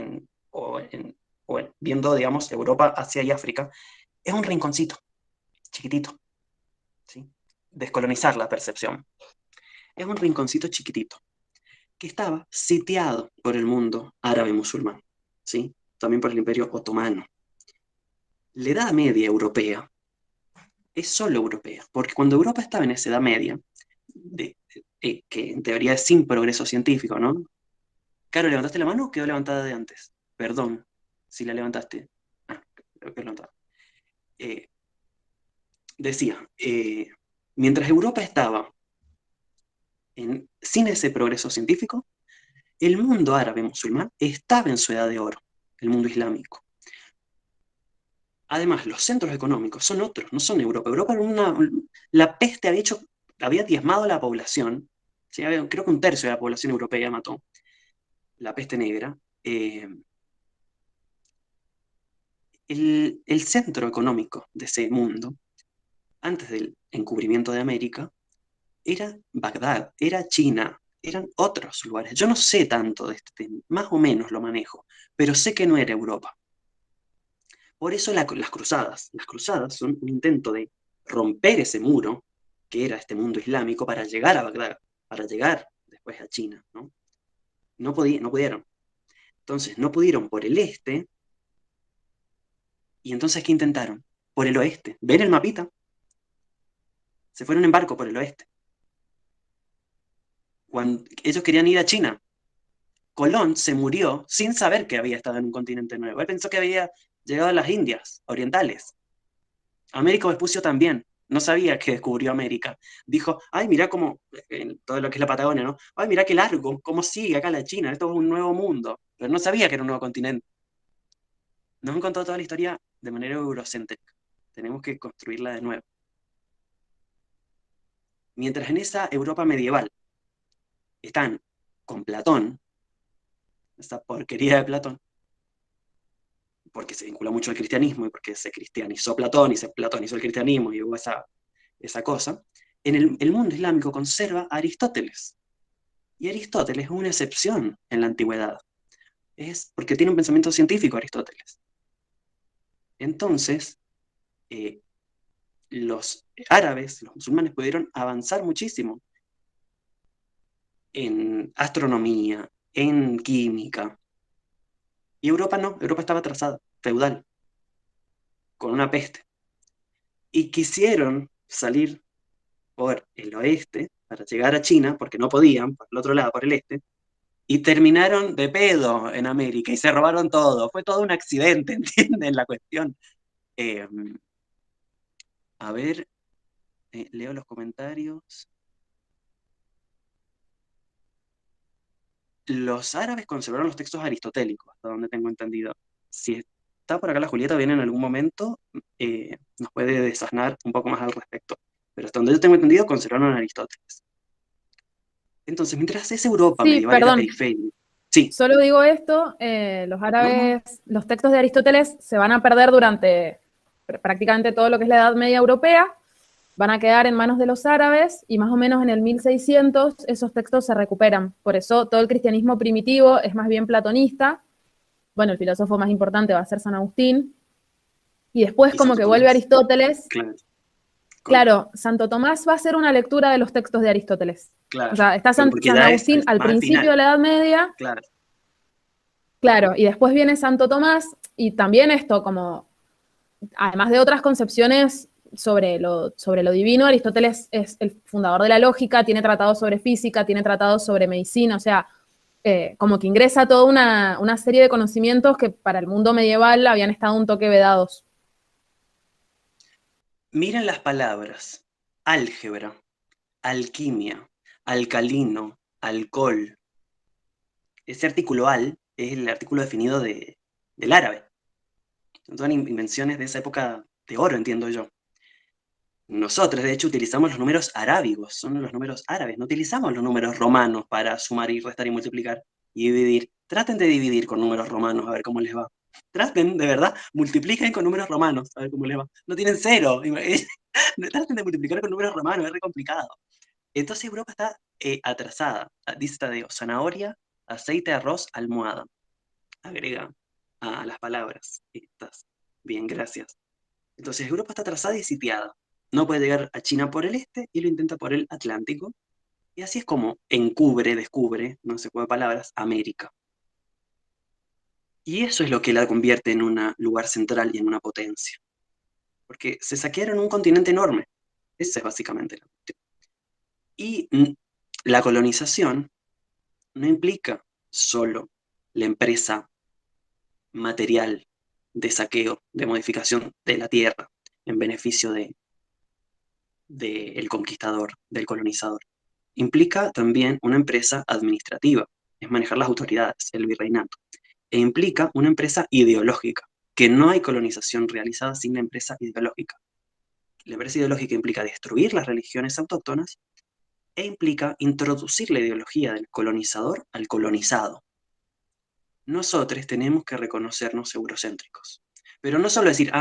S1: viendo, digamos, Europa, Asia y África, es un rinconcito, chiquitito, ¿sí? Descolonizar la percepción. Es un rinconcito chiquitito, que estaba sitiado por el mundo árabe musulmán, ¿sí? También por el Imperio Otomano. La Edad Media europea es solo europea, porque cuando Europa estaba en esa Edad Media, que en teoría es sin progreso científico, ¿no? Caro, ¿levantaste la mano o quedó levantada de antes? Perdón, si la levantaste. Creo que levantada. Decía, mientras Europa estaba sin ese progreso científico, el mundo árabe musulmán estaba en su edad de oro, el mundo islámico. Además, los centros económicos son otros, no son Europa. Europa era la peste había diezmado a la población, ¿sí? Creo que un tercio de la población europea mató, la peste negra. El centro económico de ese mundo, antes del encubrimiento de América, era Bagdad, era China, eran otros lugares. Yo no sé tanto de este tema, más o menos lo manejo, pero sé que no era Europa. Por eso las cruzadas son un intento de romper ese muro, que era este mundo islámico, para llegar a Bagdad, para llegar después a China, ¿no? No pudieron. Entonces, no pudieron por el este, y entonces, ¿qué intentaron? Por el oeste. ¿Ven el mapita? Se fueron en barco por el oeste. Cuando ellos querían ir a China, Colón se murió sin saber que había estado en un continente nuevo. Él pensó que había llegado a las Indias orientales. Américo Vespucio también. No sabía que descubrió América. Dijo, ay, mira cómo, en todo lo que es la Patagonia, ¿no? Ay, mira qué largo, cómo sigue acá la China, esto es un nuevo mundo. Pero no sabía que era un nuevo continente. Nos han contado toda la historia de manera eurocéntrica. Tenemos que construirla de nuevo. Mientras en esa Europa medieval están con Platón, esa porquería de Platón, porque se vincula mucho al cristianismo y porque se cristianizó Platón y se platonizó el cristianismo y hubo esa cosa, en el mundo islámico conserva a Aristóteles. Y Aristóteles es una excepción en la antigüedad. Es porque tiene un pensamiento científico Aristóteles. Entonces, los árabes, los musulmanes, pudieron avanzar muchísimo en astronomía, en química, Y Europa no, Europa estaba atrasada, feudal, con una peste. Y quisieron salir por el oeste para llegar a China, porque no podían, por el otro lado, por el este, y terminaron de pedo en América y se robaron todo. Fue todo un accidente, ¿entienden la cuestión? Eh, a ver, leo los comentarios. Los árabes conservaron los textos aristotélicos, hasta donde tengo entendido. Si está por acá la Julieta, viene en algún momento, nos puede desasnar un poco más al respecto. Pero hasta donde yo tengo entendido, conservaron a Aristóteles. Entonces, mientras esa Europa
S4: Sí,
S1: medieval era
S4: perdón.
S1: periférica, sí,
S4: Solo digo esto, los
S1: no,
S4: árabes, los textos de Aristóteles se van a perder durante prácticamente todo lo que es la Edad Media Europea, van a quedar en manos de los árabes y más o menos en el 1600 esos textos se recuperan. Por eso todo el cristianismo primitivo es más bien platonista. Bueno, el filósofo más importante va a ser San Agustín. Y después
S1: y
S4: como
S1: Santo
S4: que vuelve
S1: Tomás,
S4: Aristóteles.
S1: claro,
S4: Claro, Santo Tomás va a hacer una lectura de los textos de Aristóteles.
S1: claro,
S4: O sea, está
S1: pero porque
S4: San
S1: ya es
S4: Agustín al
S1: más al
S4: principio de
S1: final,
S4: la Edad Media.
S1: claro.
S4: Claro, y después viene Santo Tomás, y también esto, como, además de otras concepciones sobre lo divino, Aristóteles es el fundador de la lógica, tiene tratados sobre física, tiene tratados sobre medicina, o sea, como que ingresa toda una serie de conocimientos que para el mundo medieval habían estado un toque vedados.
S1: Miren las palabras: álgebra, alquimia, alcalino, alcohol. Ese artículo al es el artículo definido del árabe. Son invenciones de esa época de oro, entiendo yo. Nosotros, de hecho, utilizamos los números arábigos, son los números árabes, no utilizamos los números romanos para sumar y restar y multiplicar y dividir. Traten de dividir con números romanos, a ver cómo les va. Traten, de verdad, multipliquen con números romanos, a ver cómo les va. No tienen cero. Traten de multiplicar con números romanos, es re complicado. Entonces Europa está atrasada. Dice Tadeo: zanahoria, aceite, arroz, almohada. Agrega a las palabras estas. Bien, gracias. Entonces Europa está atrasada y sitiada. No puede llegar a China por el este y lo intenta por el Atlántico. Y así es como descubre, no se puede palabras, América. Y eso es lo que la convierte en un lugar central y en una potencia. Porque se saquearon un continente enorme. Esa es básicamente la cuestión. Y la colonización no implica solo la empresa material de saqueo, de modificación de la tierra en beneficio del conquistador, del colonizador. Implica también una empresa administrativa, es manejar las autoridades, el virreinato. E implica una empresa ideológica, que no hay colonización realizada sin la empresa ideológica. La empresa ideológica implica destruir las religiones autóctonas e implica introducir la ideología del colonizador al colonizado. Nosotros tenemos que reconocernos eurocéntricos. Pero no solo decir,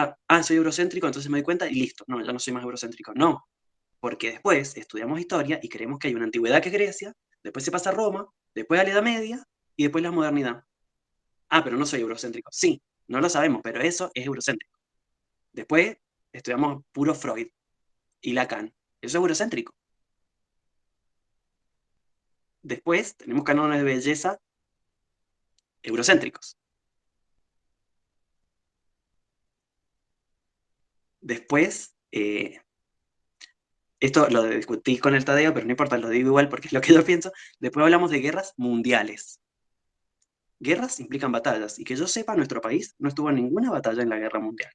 S1: soy eurocéntrico, entonces me doy cuenta y listo. No, ya no soy más eurocéntrico. No, porque después estudiamos historia y creemos que hay una antigüedad que es Grecia, después se pasa a Roma, después a la Edad Media y después la modernidad. Pero no soy eurocéntrico. Sí, no lo sabemos, pero eso es eurocéntrico. Después estudiamos puro Freud y Lacan. Eso es eurocéntrico. Después tenemos cánones de belleza eurocéntricos. Después, esto lo discutí con el Tadeo, pero no importa, lo digo igual porque es lo que yo pienso. Después hablamos de guerras mundiales. Guerras implican batallas, y que yo sepa, nuestro país no estuvo en ninguna batalla en la guerra mundial.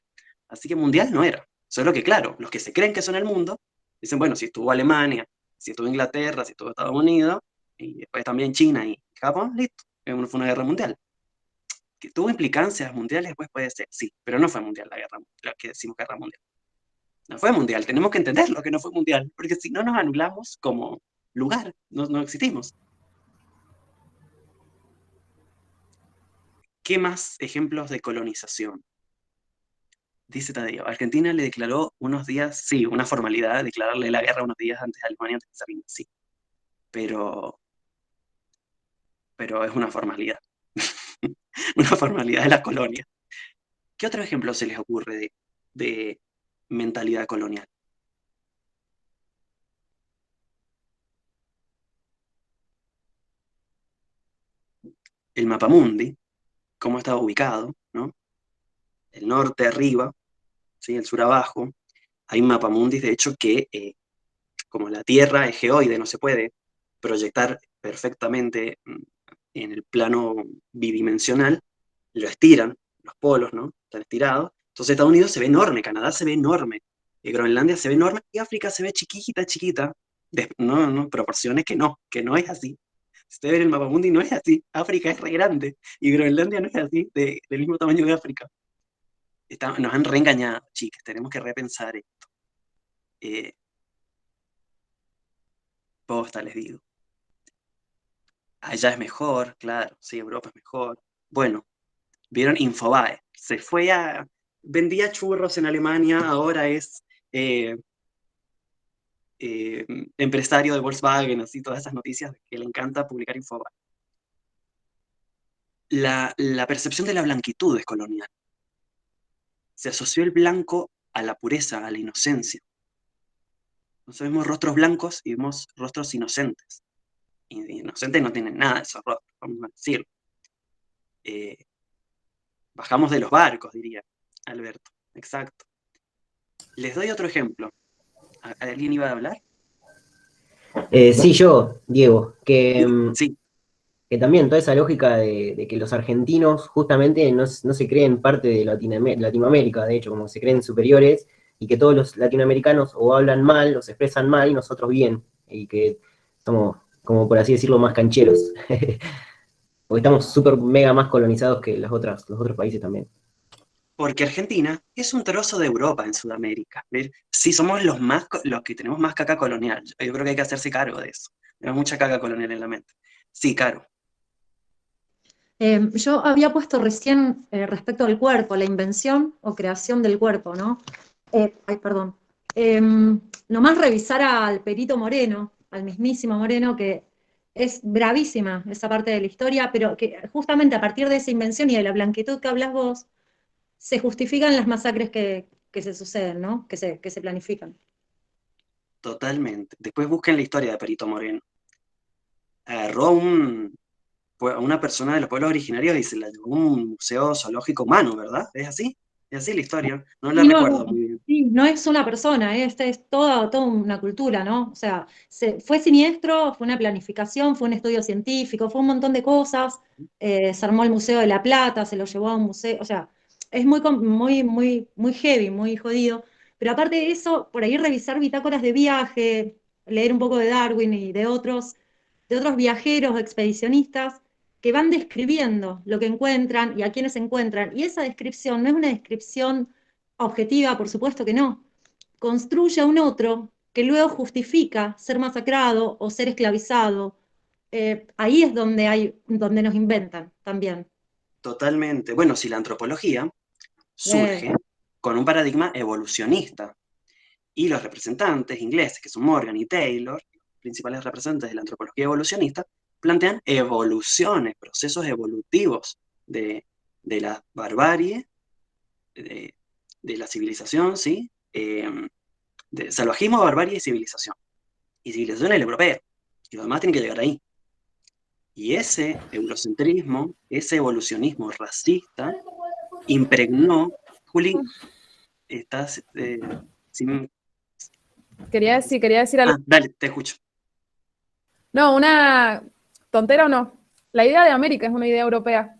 S1: Así que mundial no era. Solo que, claro, los que se creen que son el mundo, dicen, bueno, si estuvo Alemania, si estuvo Inglaterra, si estuvo Estados Unidos, y después también China y Japón, listo, fue una guerra mundial. Que tuvo implicancias mundiales, después puede ser, sí, pero no fue mundial la guerra, la que decimos guerra mundial. No fue mundial, tenemos que entender lo que no fue mundial, porque si no nos anulamos como lugar, no existimos. ¿Qué más ejemplos de colonización? Dice Tadeo: Argentina le declaró unos días, sí, una formalidad, declararle la guerra unos días antes a Alemania, antes de que se rinda, sí, pero es una formalidad, una formalidad de la colonia. ¿Qué otro ejemplo se les ocurre de mentalidad colonial? El mapamundi cómo estaba ubicado, ¿no? El norte arriba, ¿sí? El sur abajo. Hay mapamundis, de hecho, que como la Tierra es geoide, no se puede proyectar perfectamente en el plano bidimensional, lo estiran, los polos, ¿no? Están estirados. Entonces Estados Unidos se ve enorme, Canadá se ve enorme, Groenlandia se ve enorme y África se ve chiquita, chiquita. No, proporciones que no es así. Si ustedes ven el mapamundi, no es así. África es re grande y Groenlandia no es así, del mismo tamaño de África. Nos han reengañado, chicas, tenemos que repensar esto. Posta, les digo. Allá es mejor, claro, sí, Europa es mejor. Bueno, vieron Infobae, vendía churros en Alemania, ahora es empresario de Volkswagen, así, todas esas noticias que le encanta publicar Infobae. La percepción de la blanquitud es colonial. Se asoció el blanco a la pureza, a la inocencia. Nosotros vemos rostros blancos y vemos rostros inocentes. Inocentes no tienen nada de esos rostros, vamos a decirlo. Bajamos de los barcos, diría Alberto. Exacto. Les doy otro ejemplo. ¿Alguien iba a hablar?
S10: Sí, yo, Diego,
S1: Sí.
S10: que también toda esa lógica de que los argentinos justamente no se creen parte de Latinoamérica, de hecho, como se creen superiores, y que todos los latinoamericanos o hablan mal, o se expresan mal, y nosotros bien, y que somos, como por así decirlo, más cancheros. Porque estamos súper mega más colonizados que los otros países también.
S1: Porque Argentina es un trozo de Europa en Sudamérica. ¿Ves? Sí, somos los que tenemos más caca colonial. Yo creo que hay que hacerse cargo de eso. Tenemos mucha caca colonial en la mente. Sí, Caro.
S6: Yo había puesto recién respecto al cuerpo, la invención o creación del cuerpo, ¿no? Perdón. Nomás revisar al Perito Moreno, al mismísimo Moreno, que es bravísima esa parte de la historia, pero que justamente a partir de esa invención y de la blanquitud que hablas vos, se justifican las masacres que se suceden, ¿no? Que se planifican.
S1: Totalmente. Después busquen la historia de Perito Moreno. Agarró a una persona de los pueblos originarios y se la llevó a un museo zoológico humano, ¿verdad? ¿Es así? Es así la historia. No la
S6: Y
S1: recuerdo muy bien.
S6: sí, no es una persona, esta es toda una cultura, ¿no? O sea, fue siniestro, fue una planificación, fue un estudio científico, fue un montón de cosas. Se armó el Museo de la Plata, se lo llevó a un museo, o sea, es muy heavy, muy jodido. Pero aparte de eso, por ahí revisar bitácoras de viaje, leer un poco de Darwin y de otros viajeros, expedicionistas, que van describiendo lo que encuentran y a quienes encuentran. Y esa descripción no es una descripción objetiva, por supuesto que no. Construye a un otro que luego justifica ser masacrado o ser esclavizado. Ahí es donde nos inventan también.
S1: Totalmente. Bueno, si la antropología surge con un paradigma evolucionista y los representantes ingleses, que son Morgan y Taylor, principales representantes de la antropología evolucionista, plantean evoluciones, procesos evolutivos de la barbarie, de la civilización, ¿sí? De salvajismo, barbarie y civilización. Y civilización es la europea. Y lo demás tiene que llegar ahí. Y ese eurocentrismo, ese evolucionismo racista, impregnó. Juli, estás sin...
S4: Quería decir algo.
S1: Dale, te escucho.
S4: No, una tontera o no. La idea de América es una idea europea.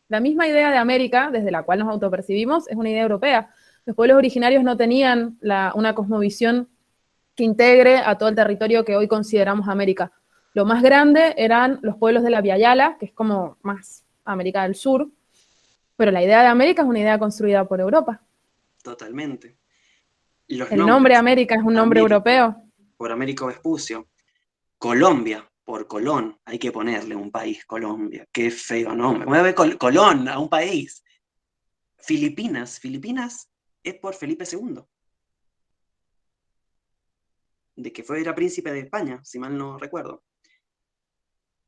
S4: La misma idea de América, desde la cual nos autopercibimos, es una idea europea. Los pueblos originarios no tenían una cosmovisión que integre a todo el territorio que hoy consideramos América. Lo más grande eran los pueblos de la Via Yala, que es como más América del Sur, pero la idea de América es una idea construida por Europa.
S1: Totalmente.
S4: El nombre América es un nombre europeo.
S1: Por Américo Vespucio. Colombia, por Colón. Hay que ponerle un país, Colombia. Qué feo nombre. Voy a ver Colón a un país. Filipinas es por Felipe II. De que era príncipe de España, si mal no recuerdo.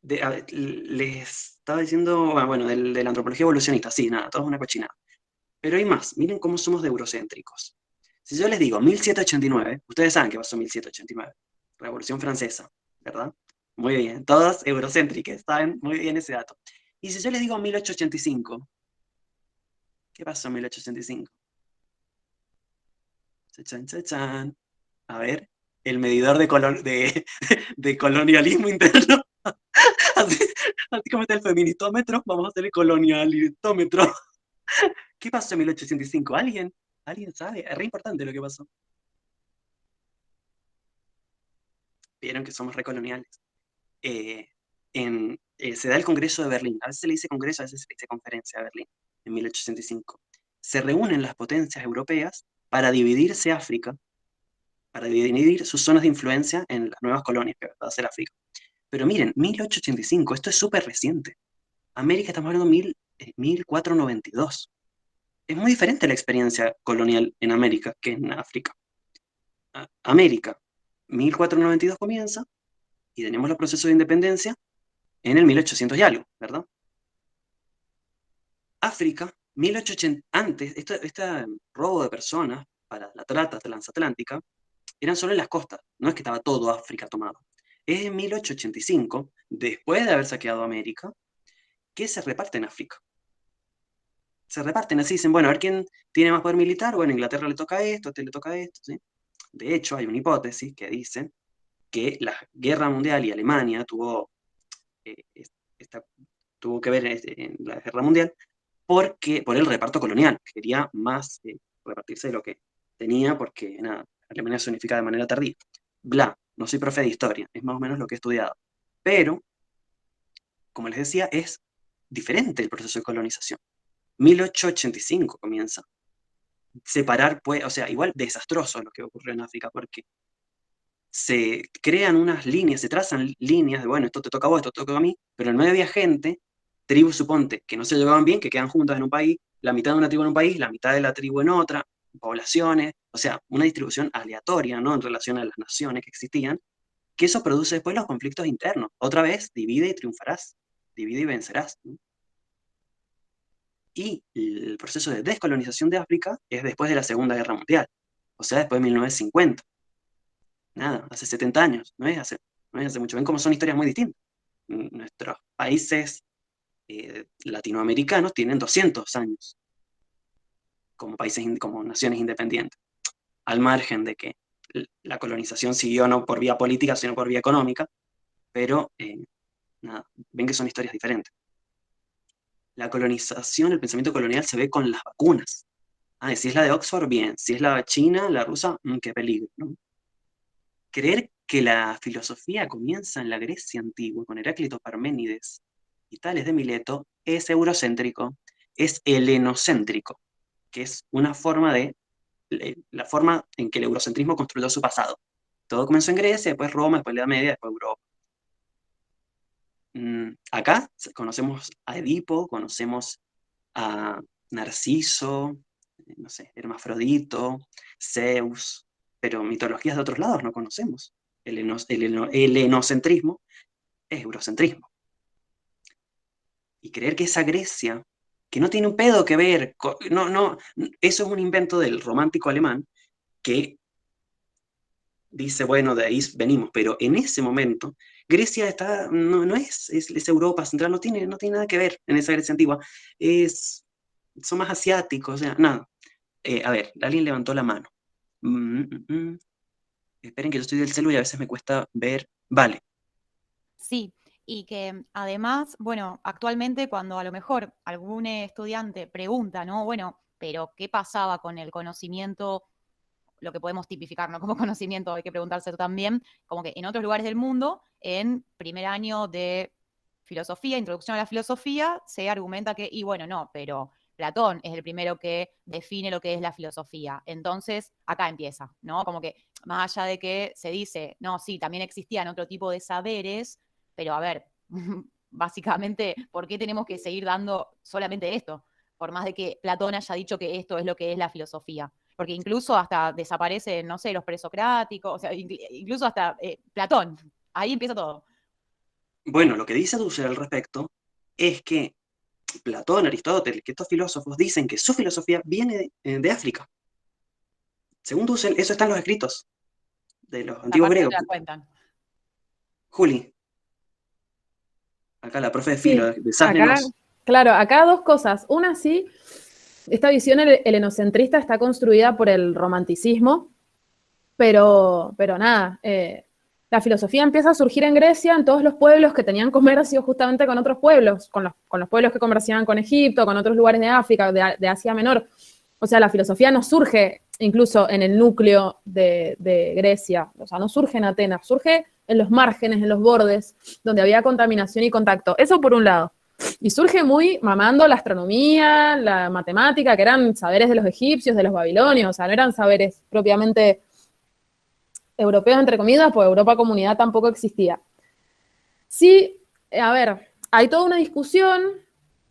S1: Les estaba diciendo, bueno, de la antropología evolucionista, sí, nada, todo es una cochinada. Pero hay más, miren cómo somos de eurocéntricos. Si yo les digo 1789, ustedes saben que pasó 1789, Revolución Francesa, ¿verdad? Muy bien, todas eurocéntricas, saben muy bien ese dato. Y si yo les digo 1885, ¿qué pasó en 1885? Chachan, chachan. A ver, el medidor de colonialismo interno. Así, así como está el feministómetro, vamos a hacer el colonialistómetro. ¿Qué pasó en 1885? ¿Alguien? ¿Alguien sabe? Es re importante lo que pasó. Vieron que somos recoloniales. Se da el Congreso de Berlín. A veces se le dice Congreso, a veces se le dice Conferencia de Berlín, en 1885. Se reúnen las potencias europeas para dividirse África, para dividir sus zonas de influencia en las nuevas colonias que va a ser África. Pero miren, 1885, esto es súper reciente. América, estamos hablando de 1492. Es muy diferente la experiencia colonial en América que en África. América, 1492 comienza, y tenemos los procesos de independencia en el 1800 y algo, ¿verdad? África, 1880, antes, este robo de personas para la trata transatlántica, eran solo en las costas, no es que estaba todo África tomado. Es en 1885, después de haber saqueado América, que se reparte en África. Se reparten así, dicen, bueno, a ver quién tiene más poder militar, bueno, Inglaterra le toca esto, a este le toca esto, ¿sí? De hecho, hay una hipótesis que dice que la Guerra Mundial y Alemania tuvo que ver en la Guerra Mundial por el reparto colonial, que quería más repartirse de lo que tenía, porque nada, Alemania se unifica de manera tardía. Bla, no soy profe de historia, es más o menos lo que he estudiado. Pero, como les decía, es diferente el proceso de colonización. 1885 comienza. Separar, pues, o sea, igual desastroso lo que ocurrió en África, porque se crean unas líneas, se trazan líneas de, bueno, esto te toca a vos, esto te toca a mí, pero en medio había gente, tribus, suponte, que no se llevaban bien, que quedan juntas en un país, la mitad de una tribu en un país, la mitad de la tribu en otra, poblaciones, o sea, una distribución aleatoria, ¿no? En relación a las naciones que existían, que eso produce después los conflictos internos. Otra vez, divide y triunfarás, divide y vencerás, ¿no? Y el proceso de descolonización de África es después de la Segunda Guerra Mundial, o sea, después de 1950. Nada, hace 70 años, no es hace mucho. Ven cómo son historias muy distintas. Nuestros países latinoamericanos tienen 200 años como países, como naciones independientes, al margen de que la colonización siguió no por vía política, sino por vía económica, pero nada, ven que son historias diferentes. La colonización, el pensamiento colonial se ve con las vacunas. Si es la de Oxford, bien. Si es la china, la rusa, qué peligro, ¿no? Creer que la filosofía comienza en la Grecia antigua, con Heráclito, Parménides y Tales de Mileto, es eurocéntrico, es helenocéntrico, que es una forma la forma en que el eurocentrismo construyó su pasado. Todo comenzó en Grecia, después Roma, después la Edad Media, después Europa. Acá conocemos a Edipo, conocemos a Narciso, no sé, Hermafrodito, Zeus, pero mitologías de otros lados no conocemos. El helenocentrismo es eurocentrismo. Y creer que esa Grecia, que no tiene un pedo que ver, eso es un invento del romántico alemán que dice, bueno, de ahí venimos, pero en ese momento Grecia no es Europa Central, no tiene nada que ver en esa Grecia antigua, son más asiáticos, o sea, nada. A ver, alguien levantó la mano. Esperen que yo estoy del celu y a veces me cuesta ver. Vale.
S11: Sí, y que además, bueno, actualmente cuando a lo mejor algún estudiante pregunta, ¿no? Bueno, pero ¿qué pasaba con el conocimiento? Lo que podemos tipificar, ¿no? Como conocimiento, hay que preguntárselo también, como que en otros lugares del mundo, en primer año de filosofía, introducción a la filosofía, se argumenta que, y bueno, no, pero Platón es el primero que define lo que es la filosofía. Entonces, acá empieza, ¿no? Como que más allá de que se dice, no, sí, también existían otro tipo de saberes, pero a ver, básicamente, ¿por qué tenemos que seguir dando solamente esto? Por más de que Platón haya dicho que esto es lo que es la filosofía. Porque incluso hasta desaparecen, no sé, los presocráticos, o sea, incluso hasta Platón. Ahí empieza todo.
S1: Bueno, lo que dice Dussel al respecto es que Platón, Aristóteles, que estos filósofos dicen que su filosofía viene de África. Según Dussel, eso está en los escritos de los antiguos griegos.
S11: La cuentan.
S1: Juli. Acá la profe de
S4: Sí,
S1: filo,
S4: acá,
S1: desásnenos.
S4: claro, acá dos cosas. Una, sí, esta visión helenocentrista está construida por el romanticismo, pero nada, la filosofía empieza a surgir en Grecia, en todos los pueblos que tenían comercio justamente con otros pueblos, con los pueblos que comerciaban con Egipto, con otros lugares de África, de Asia Menor. O sea, la filosofía no surge incluso en el núcleo de Grecia, o sea, no surge en Atenas, surge en los márgenes, en los bordes, donde había contaminación y contacto. Eso por un lado. Y surge muy mamando la astronomía, la matemática, que eran saberes de los egipcios, de los babilonios, o sea, no eran saberes propiamente europeos, entre comillas, pues Europa comunidad tampoco existía. Sí, a ver, hay toda una discusión,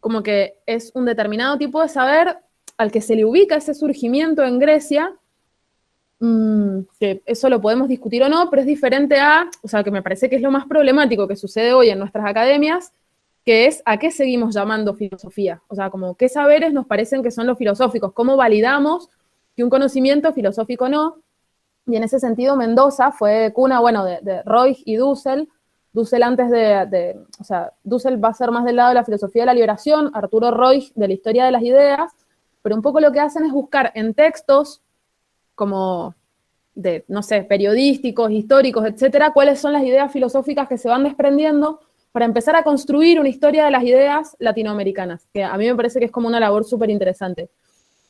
S4: como que es un determinado tipo de saber al que se le ubica ese surgimiento en Grecia, que eso lo podemos discutir o no, pero es diferente a, o sea, que me parece que es lo más problemático que sucede hoy en nuestras academias, que es a qué seguimos llamando filosofía. O sea, como qué saberes nos parecen que son los filosóficos, cómo validamos que un conocimiento filosófico no. Y en ese sentido, Mendoza fue cuna, bueno, de Roig y Dussel. Dussel antes o sea, Dussel va a ser más del lado de la filosofía de la liberación, Arturo Roig de la historia de las ideas, pero un poco lo que hacen es buscar en textos como de, no sé, periodísticos, históricos, etcétera, cuáles son las ideas filosóficas que se van desprendiendo para empezar a construir una historia de las ideas latinoamericanas, que a mí me parece que es como una labor súper interesante.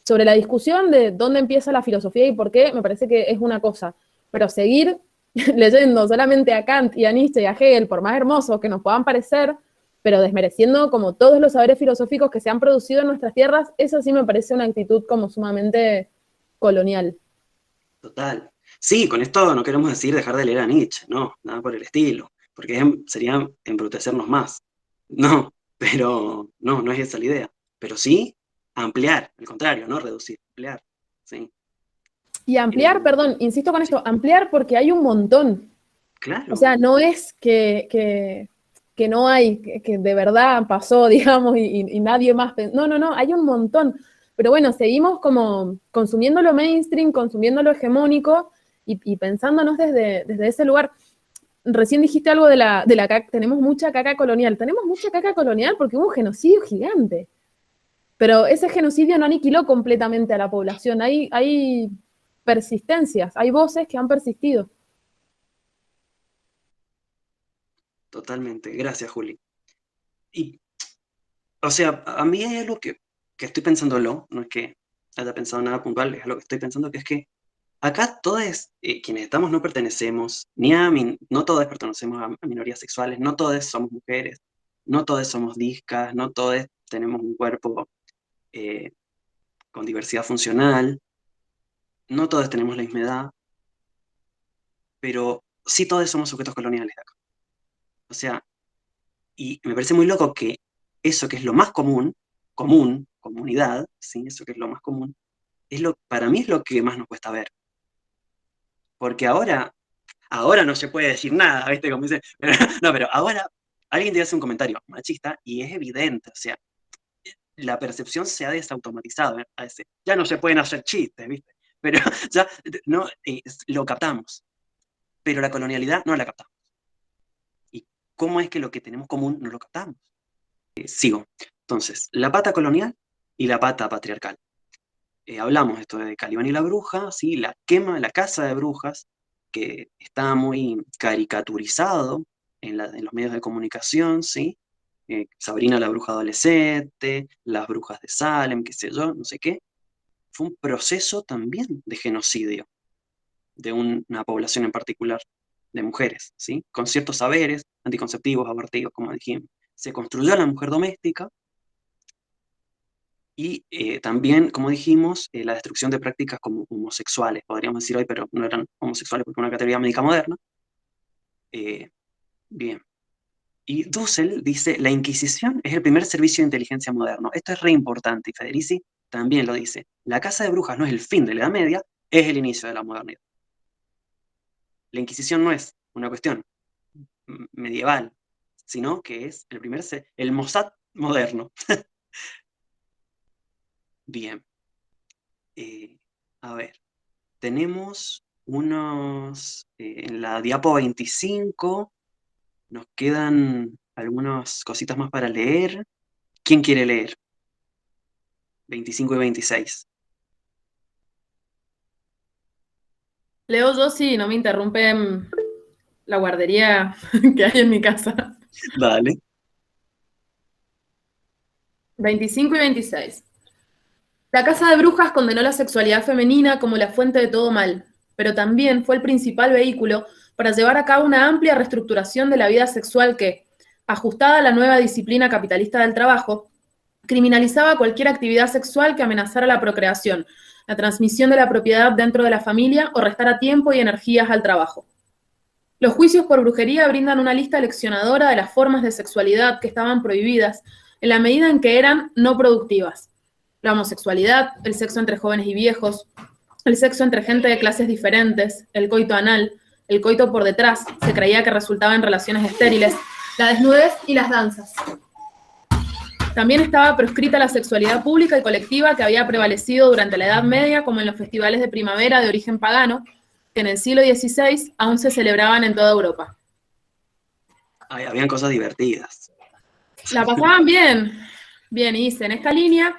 S4: Sobre la discusión de dónde empieza la filosofía y por qué, me parece que es una cosa, pero seguir leyendo solamente a Kant y a Nietzsche y a Hegel, por más hermosos que nos puedan parecer, pero desmereciendo como todos los saberes filosóficos que se han producido en nuestras tierras, eso sí me parece una actitud como sumamente colonial.
S1: Total. Sí, con esto no queremos decir dejar de leer a Nietzsche, no, nada por el estilo, porque sería embrutecernos más. No, pero no es esa la idea. Pero sí ampliar, al contrario, no reducir, ampliar. Sí.
S4: Y ampliar, perdón, insisto con
S1: Sí,
S4: esto, ampliar porque hay un montón. O
S1: claro,
S4: sea, no es que no hay, que de verdad pasó, digamos, y nadie más. No, hay un montón. Pero bueno, seguimos como consumiendo lo mainstream, consumiendo lo hegemónico y pensándonos desde ese lugar. Recién dijiste algo de la caca, tenemos mucha caca colonial. Tenemos mucha caca colonial porque hubo un genocidio gigante. Pero ese genocidio no aniquiló completamente a la población. Hay persistencias, hay voces que han persistido.
S1: totalmente. Gracias, Juli. Y, o sea, a mí es algo que estoy pensándolo, no es que haya pensado nada puntual, es lo que estoy pensando, que es que acá todos quienes estamos no pertenecemos, no todos pertenecemos a minorías sexuales, no todos somos mujeres, no todos somos discas, no todos tenemos un cuerpo eh, con diversidad funcional, no todos tenemos la misma edad, pero sí todos somos sujetos coloniales de acá. O sea, y me parece muy loco que eso que es lo más comunidad, ¿sí? Eso que es lo más común, para mí es lo que más nos cuesta ver. Porque ahora no se puede decir nada, ¿viste? Como dice, no, pero ahora alguien te hace un comentario machista y es evidente, o sea, la percepción se ha desautomatizado, a veces. Ya no se pueden hacer chistes, ¿viste? Pero ya no, lo captamos, pero la colonialidad no la captamos. ¿Y cómo es que lo que tenemos común no lo captamos? Sigo. Entonces, la pata colonial y la pata patriarcal. Hablamos esto de Calibán y la bruja, ¿sí? La quema, la caza de brujas, que está muy caricaturizado en los medios de comunicación, ¿sí? Sabrina la bruja adolescente, las brujas de Salem, qué sé yo, no sé qué. Fue un proceso también de genocidio de una población en particular, de mujeres, ¿sí? Con ciertos saberes anticonceptivos, abortivos, como dijimos. Se construyó la mujer doméstica y también, como dijimos, la destrucción de prácticas como homosexuales, podríamos decir hoy, pero no eran homosexuales porque una categoría médica moderna. Bien. Y Dussel dice, la Inquisición es el primer servicio de inteligencia moderno. Esto es re importante, y Federici también lo dice. La caza de brujas no es el fin de la Edad Media, es el inicio de la modernidad. La Inquisición no es una cuestión medieval, sino que es el Mossad moderno. Bien. A ver, tenemos en la diapo 25, nos quedan algunas cositas más para leer. ¿Quién quiere leer? 25 y 26.
S5: Leo yo si no me interrumpen la guardería que hay en mi casa.
S1: Dale.
S5: 25 y 26. La casa de brujas condenó la sexualidad femenina como la fuente de todo mal, pero también fue el principal vehículo para llevar a cabo una amplia reestructuración de la vida sexual que, ajustada a la nueva disciplina capitalista del trabajo, criminalizaba cualquier actividad sexual que amenazara la procreación, la transmisión de la propiedad dentro de la familia o restara tiempo y energías al trabajo. Los juicios por brujería brindan una lista leccionadora de las formas de sexualidad que estaban prohibidas en la medida en que eran no productivas. La homosexualidad, el sexo entre jóvenes y viejos, el sexo entre gente de clases diferentes, el coito anal, el coito por detrás, se creía que resultaba en relaciones estériles, la desnudez y las danzas. También estaba proscrita la sexualidad pública y colectiva que había prevalecido durante la Edad Media, como en los festivales de primavera de origen pagano, que en el siglo XVI aún se celebraban en toda Europa.
S1: Ay, habían cosas divertidas.
S5: La pasaban bien. Bien, y dice, en esta línea,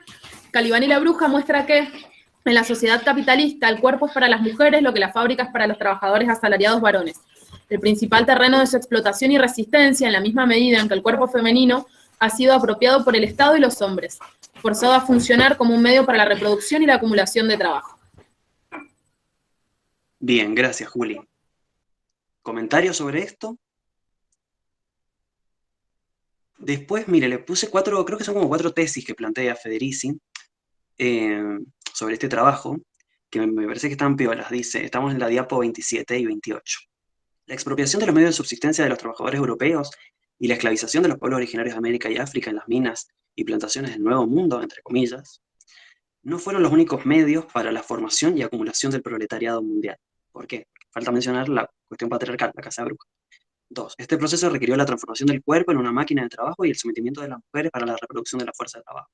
S5: Calibán y la bruja muestra que en la sociedad capitalista el cuerpo es para las mujeres lo que la fábrica es para los trabajadores asalariados varones. El principal terreno de su explotación y resistencia en la misma medida en que el cuerpo femenino ha sido apropiado por el Estado y los hombres, forzado a funcionar como un medio para la reproducción y la acumulación de trabajo.
S1: Bien, gracias, Juli. ¿Comentarios sobre esto? Después, mire, le puse creo que son como 4 tesis que plantea Federici sobre este trabajo, que me parece que están piolas. Dice, estamos en la diapo 27 y 28. La expropiación de los medios de subsistencia de los trabajadores europeos y la esclavización de los pueblos originarios de América y África en las minas y plantaciones del Nuevo Mundo, entre comillas, no fueron los únicos medios para la formación y acumulación del proletariado mundial. ¿Por qué? Falta mencionar la cuestión patriarcal, la casa de brujas. 2. Este proceso requirió la transformación del cuerpo en una máquina de trabajo y el sometimiento de las mujeres para la reproducción de la fuerza de trabajo.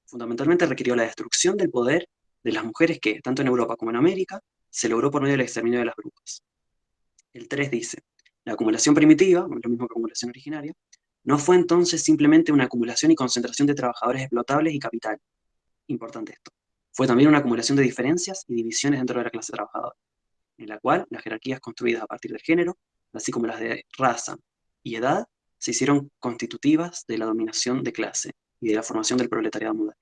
S1: Fundamentalmente requirió la destrucción del poder de las mujeres que, tanto en Europa como en América, se logró por medio del exterminio de las brujas. El 3 dice, la acumulación primitiva, lo mismo que acumulación originaria, no fue entonces simplemente una acumulación y concentración de trabajadores explotables y capital. Importante esto. Fue también una acumulación de diferencias y divisiones dentro de la clase trabajadora, en la cual las jerarquías construidas a partir del género, así como las de raza y edad, se hicieron constitutivas de la dominación de clase y de la formación del proletariado moderno.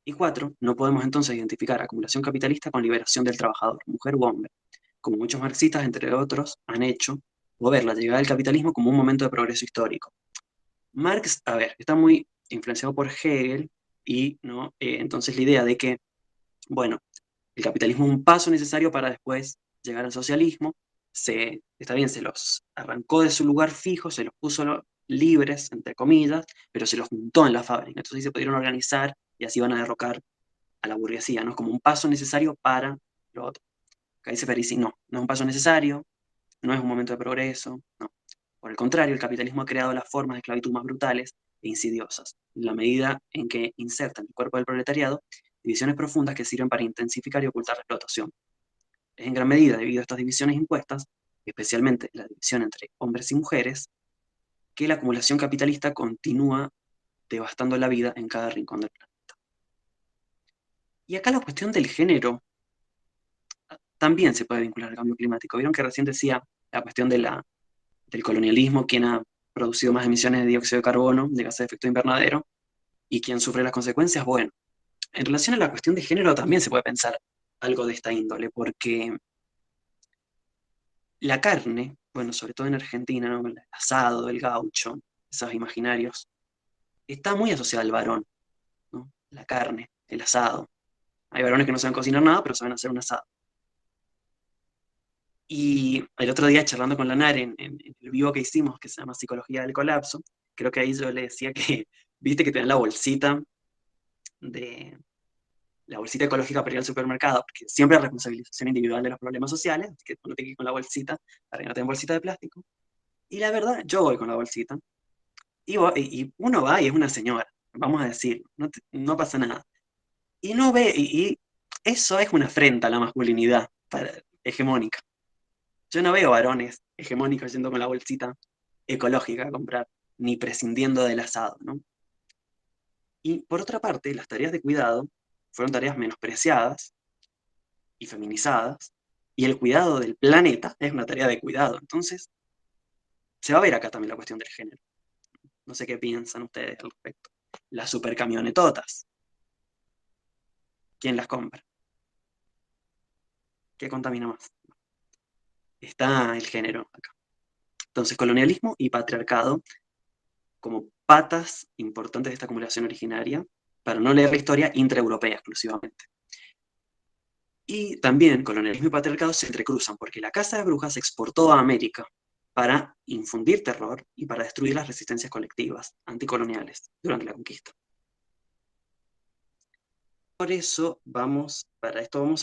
S1: Y 4, no podemos entonces identificar acumulación capitalista con liberación del trabajador, mujer u hombre, como muchos marxistas, entre otros, han hecho, o ver la llegada del capitalismo como un momento de progreso histórico. Marx, a ver, está muy influenciado por Hegel, y ¿no? Entonces la idea de que, bueno, el capitalismo es un paso necesario para después llegar al socialismo, está bien, se los arrancó de su lugar fijo, se los puso libres, entre comillas, pero se los juntó en la fábrica, entonces ahí se pudieron organizar y así van a derrocar a la burguesía, ¿no? Es como un paso necesario para lo otro. Acá dice Federici, no es un paso necesario, no es un momento de progreso, no. Por el contrario, el capitalismo ha creado las formas de esclavitud más brutales e insidiosas, en la medida en que inserta en el cuerpo del proletariado divisiones profundas que sirven para intensificar y ocultar la explotación. Es en gran medida debido a estas divisiones impuestas, especialmente la división entre hombres y mujeres, que la acumulación capitalista continúa devastando la vida en cada rincón del planeta. Y acá la cuestión del género también se puede vincular al cambio climático. Vieron que recién decía la cuestión del colonialismo, quién ha producido más emisiones de dióxido de carbono, de gases de efecto invernadero, y quién sufre las consecuencias. Bueno, en relación a la cuestión de género también se puede pensar algo de esta índole, porque la carne, bueno, sobre todo en Argentina, ¿no? El asado, el gaucho, esos imaginarios, está muy asociada al varón, ¿no? La carne, el asado. Hay varones que no saben cocinar nada, pero saben hacer un asado. Y el otro día, charlando con la NAR en el vivo que hicimos, que se llama Psicología del Colapso, creo que ahí yo le decía que, viste que te dan la bolsita ecológica para ir al supermercado, porque siempre hay responsabilización individual de los problemas sociales, así que uno tiene que ir con la bolsita para que no tengan bolsita de plástico. Y la verdad, yo voy con la bolsita, y uno va y es una señora, vamos a decir, no pasa nada. Y no ve, y eso es una afrenta a la masculinidad hegemónica. Yo no veo varones hegemónicos yendo con la bolsita ecológica a comprar. ni prescindiendo del asado, ¿no? Y por otra parte, las tareas de cuidado fueron tareas menospreciadas y feminizadas, y el cuidado del planeta es una tarea de cuidado. Entonces, se va a ver acá también la cuestión del género. No sé qué piensan ustedes al respecto. Las supercamionetotas. ¿Quién las compra? ¿Qué contamina más? Está el género acá. Entonces, colonialismo y patriarcado como patas importantes de esta acumulación originaria, para no leer la historia intraeuropea exclusivamente. Y también colonialismo y patriarcado se entrecruzan, porque la caza de brujas se exportó a América para infundir terror y para destruir las resistencias colectivas anticoloniales durante la conquista. Por eso vamos, para esto vamos